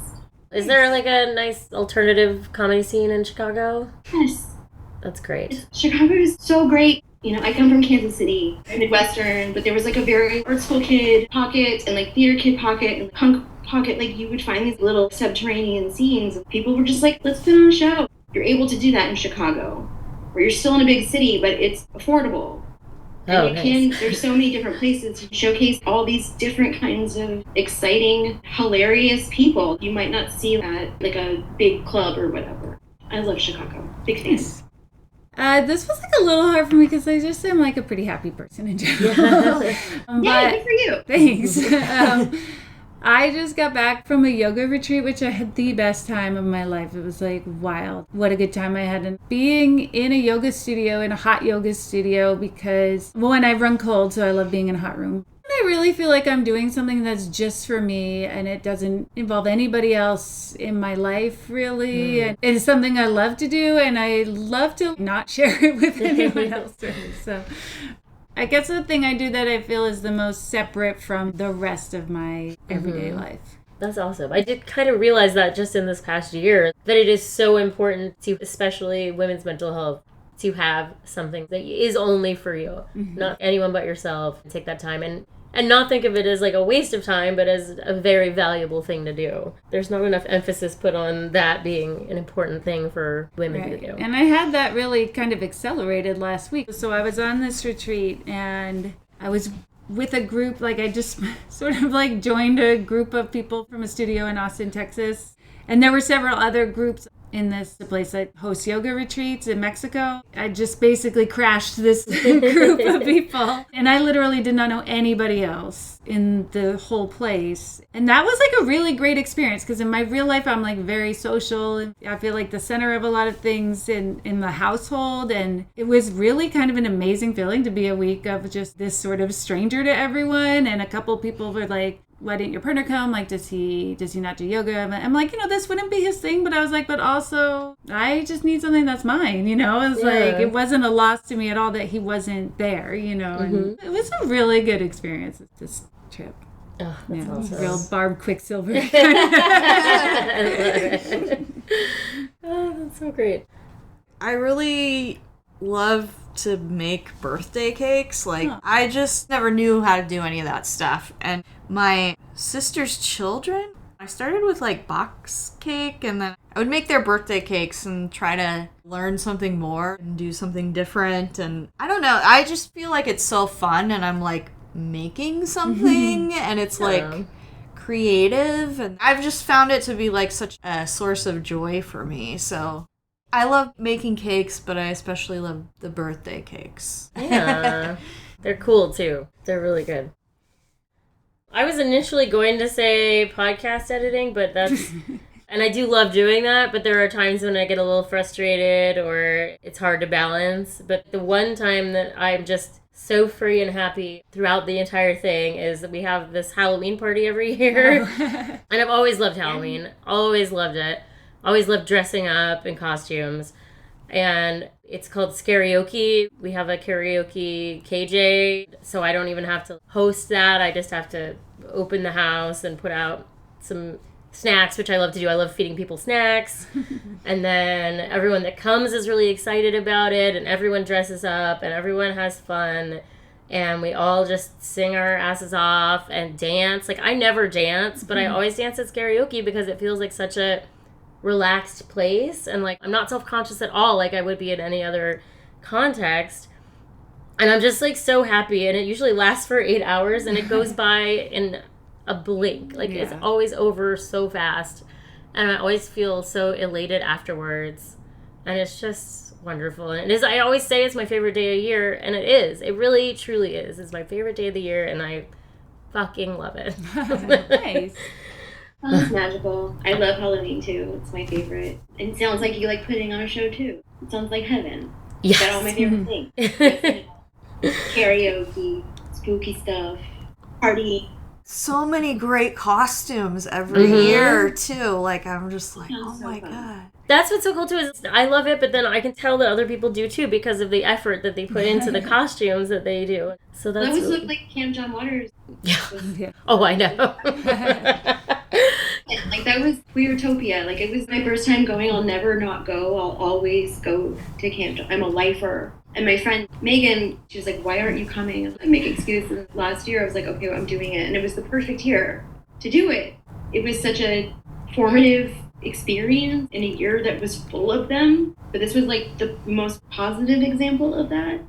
Is there like a nice alternative comedy scene in Chicago? Yes. That's great. Chicago is so great. You know, I come from Kansas City, Midwestern, but there was like a very art school kid pocket and like theater kid pocket and punk pocket. Like you would find these little subterranean scenes. People were just like, let's put on a show. You're able to do that in Chicago, where you're still in a big city, but it's affordable. And there's so many different places to showcase all these different kinds of exciting, hilarious people you might not see at like a big club or whatever. I love Chicago. Big fan. This was like a little hard for me because I just am like a pretty happy person in general. Yay, good for you. Thanks. I just got back from a yoga retreat, which I had the best time of my life. It was like wild. What a good time I had. And being in a yoga studio, in a hot yoga studio, because, one, I run cold, so I love being in a hot room. I really feel like I'm doing something that's just for me and it doesn't involve anybody else in my life, really. And it's something I love to do, and I love to not share it with anyone else. So I guess the thing I do that I feel is the most separate from the rest of my everyday life. That's awesome. I did kind of realize that just in this past year, that it is so important to, especially women's mental health, to have something that is only for you, not anyone but yourself. Take that time and not think of it as like a waste of time, but as a very valuable thing to do. There's not enough emphasis put on that being an important thing for women to do. And I had that really kind of accelerated last week. So I was on this retreat and I was with a group, like I just sort of like joined a group of people from a studio in Austin, Texas. And there were several other groups in this place that hosts yoga retreats in Mexico. I just basically crashed this group of people. And I literally did not know anybody else in the whole place. And that was like a really great experience because in my real life, I'm like very social. And I feel like the center of a lot of things in the household. And it was really kind of an amazing feeling to be a week of just this sort of stranger to everyone. And a couple people were like, why didn't your partner come? Like, does he not do yoga? I'm like, this wouldn't be his thing. But I was like, but also, I just need something that's mine, It's like, it wasn't a loss to me at all that he wasn't there, And it was a really good experience, this trip. Oh, that's awesome. Real Barb Quicksilver. I love it. Oh, that's so great. I really love to make birthday cakes. I just never knew how to do any of that stuff. And my sister's children, I started with box cake, and then I would make their birthday cakes and try to learn something more and do something different. And I don't know, I just feel like it's so fun, and I'm making something and it's creative, and I've just found it to be such a source of joy for me. So I love making cakes, but I especially love the birthday cakes. Yeah. They're cool too. They're really good. I was initially going to say podcast editing, but that's... And I do love doing that, but there are times when I get a little frustrated or it's hard to balance. But the one time that I'm just so free and happy throughout the entire thing is that we have this Halloween party every year. And I've always loved Halloween. Always loved it. Always loved dressing up in costumes. And it's called Scarioke. We have a karaoke KJ, so I don't even have to host that. I just have to open the house and put out some snacks, which I love to do. I love feeding people snacks. And then everyone that comes is really excited about it, and everyone dresses up, and everyone has fun. And we all just sing our asses off and dance. I never dance, but I always dance at karaoke because it feels like such a relaxed place, and like I'm not self-conscious at all like I would be in any other context. And I'm just like so happy, and it usually lasts for 8 hours, and it goes by in a blink. Like it's always over so fast, and I always feel so elated afterwards, and it's just wonderful. And it is, I always say it's my favorite day of the year, and it is. It really, truly is. It's my favorite day of the year, and I fucking love it. Nice. Oh, it's magical. I love Halloween too. It's my favorite. And it sounds like you like putting on a show too. It sounds like heaven. Yes. Got all my favorite things. Karaoke, spooky stuff, party. So many great costumes every year too. Like I'm just like, oh my god. That's what's so cool too, is I love it, but then I can tell that other people do too because of the effort that they put into the costumes that they do. So that's That always really... looked like Cam John Waters. Yeah. Oh, I know. Like that was Queertopia. Like it was my first time going. I'll never not go. I'll always go to Camp John. I'm a lifer. And my friend Megan, she was like, "Why aren't you coming?" I make excuses. Last year I was like, "Okay, well, I'm doing it," and it was the perfect year to do it. It was such a formative experience in a year that was full of them. But this was like the most positive example of that.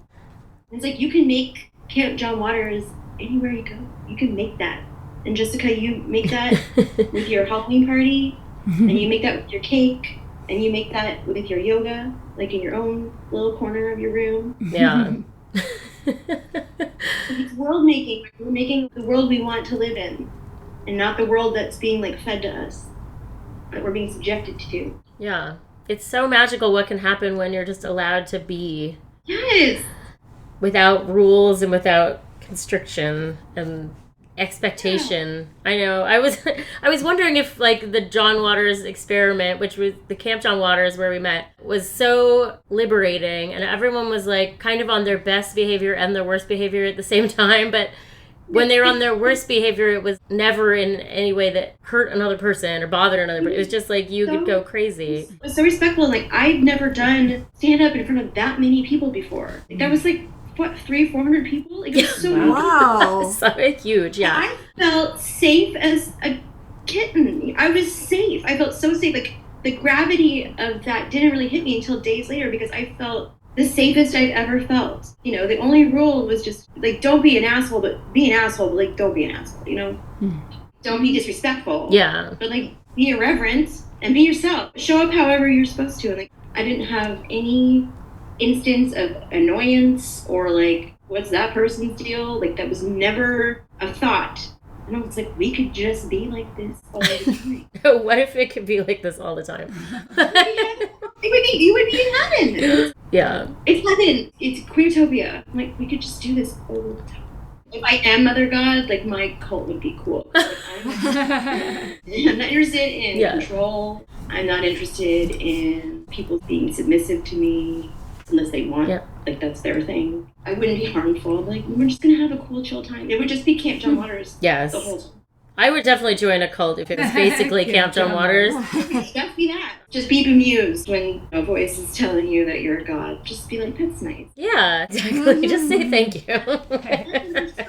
It's like you can make Camp John Waters anywhere you go. You can make that. And Jessica, you make that with your Halloween party, and you make that with your cake, and you make that with your yoga, like in your own little corner of your room. Yeah. It's world making. We're making the world we want to live in, and not the world that's being like fed to us, that we're being subjected to. Yeah. It's so magical what can happen when you're just allowed to be. Yes. Without rules and without constriction and expectation. Yeah. I know. I was wondering if like the John Waters experiment, which was the Camp John Waters where we met, was so liberating, and everyone was like kind of on their best behavior and their worst behavior at the same time, but when they were on their worst behavior, it was never in any way that hurt another person or bothered another person. It was just like you could go crazy. It was so respectful. Like I've never done stand up in front of that many people before. Like that was like what, 300-400 people? Like, it was so wow. So huge, yeah. I felt safe as a kitten. I was safe. I felt so safe. Like, the gravity of that didn't really hit me until days later because I felt the safest I've ever felt. You know, the only rule was just, like, don't be an asshole, but be an asshole, but, like, don't be an asshole, you know? Don't be disrespectful. Yeah. But, like, be irreverent and be yourself. Show up however you're supposed to. And, like, I didn't have any instance of annoyance or like what's that person's deal, like that was never a thought. And I was like, we could just be like this all the time. What if it could be like this all the time? You would be in heaven. Yeah, it's heaven. It's Queertopia. Like we could just do this all the time. If I am Mother God, like my cult would be cool. Like, I'm not interested in control. I'm not interested in people being submissive to me. Unless they want, like that's their thing. I wouldn't be harmful. Like we're just gonna have a cool, chill time. It would just be Camp John Waters. Yes. The whole time. I would definitely join a cult if it was basically Camp John Waters. Just be that. Just be bemused when a voice is telling you that you're a god. Just be like, that's nice. Yeah, exactly. Just say thank you.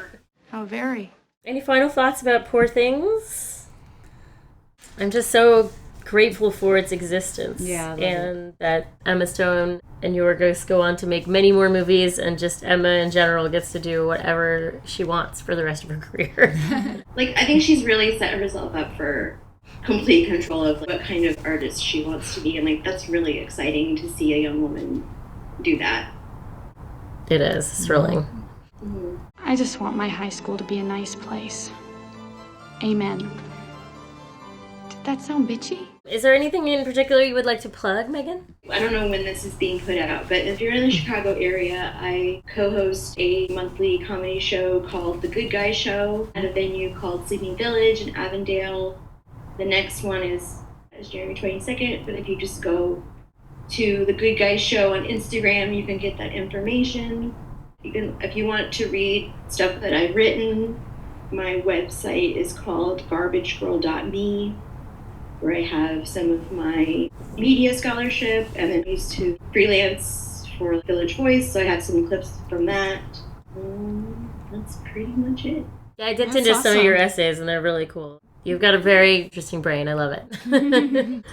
How very. Any final thoughts about Poor Things? I'm just so grateful for its existence. Yeah, and that Emma Stone and Yorgos go on to make many more movies, and just Emma in general gets to do whatever she wants for the rest of her career. Like, I think she's really set herself up for complete control of like, what kind of artist she wants to be, and like that's really exciting to see a young woman do that. It is. It's thrilling. Mm-hmm. I just want my high school to be a nice place. Amen. Did that sound bitchy? Is there anything in particular you would like to plug, Megan? I don't know when this is being put out, but if you're in the Chicago area, I co-host a monthly comedy show called The Good Guy Show at a venue called Sleeping Village in Avondale. The next one is January 22nd, but if you just go to The Good Guy Show on Instagram, you can get that information. You can, if you want to read stuff that I've written, my website is called garbagegirl.me, where I have some of my media scholarship, and then I used to freelance for Village Voice, so I have some clips from that. That's pretty much it. Yeah, I dipped into some of your essays, and they're really cool. You've got a very interesting brain. I love it.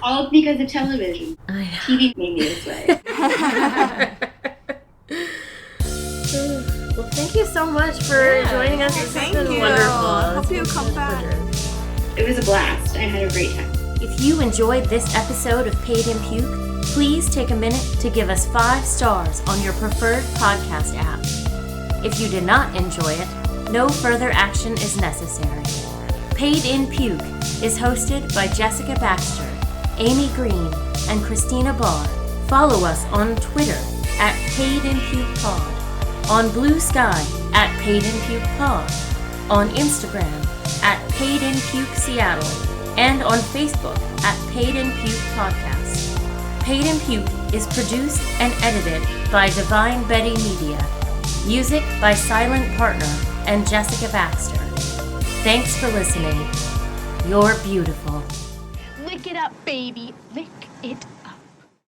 All because of television. TV made me this way. Well, thank you so much for joining us. This has been wonderful. Hope you come back. It was a blast. I had a great time. If you enjoyed this episode of Paid in Puke, please take a minute to give us 5 stars on your preferred podcast app. If you did not enjoy it, no further action is necessary. Paid in Puke is hosted by Jessica Baxter, Amy Green, and Christina Barr. Follow us on Twitter at PaidInPukePod, on Blue Sky at PaidInPukePod, on Instagram at PaidInPukeSeattle, and on Facebook at Paid in Puke Podcast. Paid in Puke is produced and edited by Divine Betty Media. Music by Silent Partner and Jessica Baxter. Thanks for listening. You're beautiful. Lick it up, baby. Lick it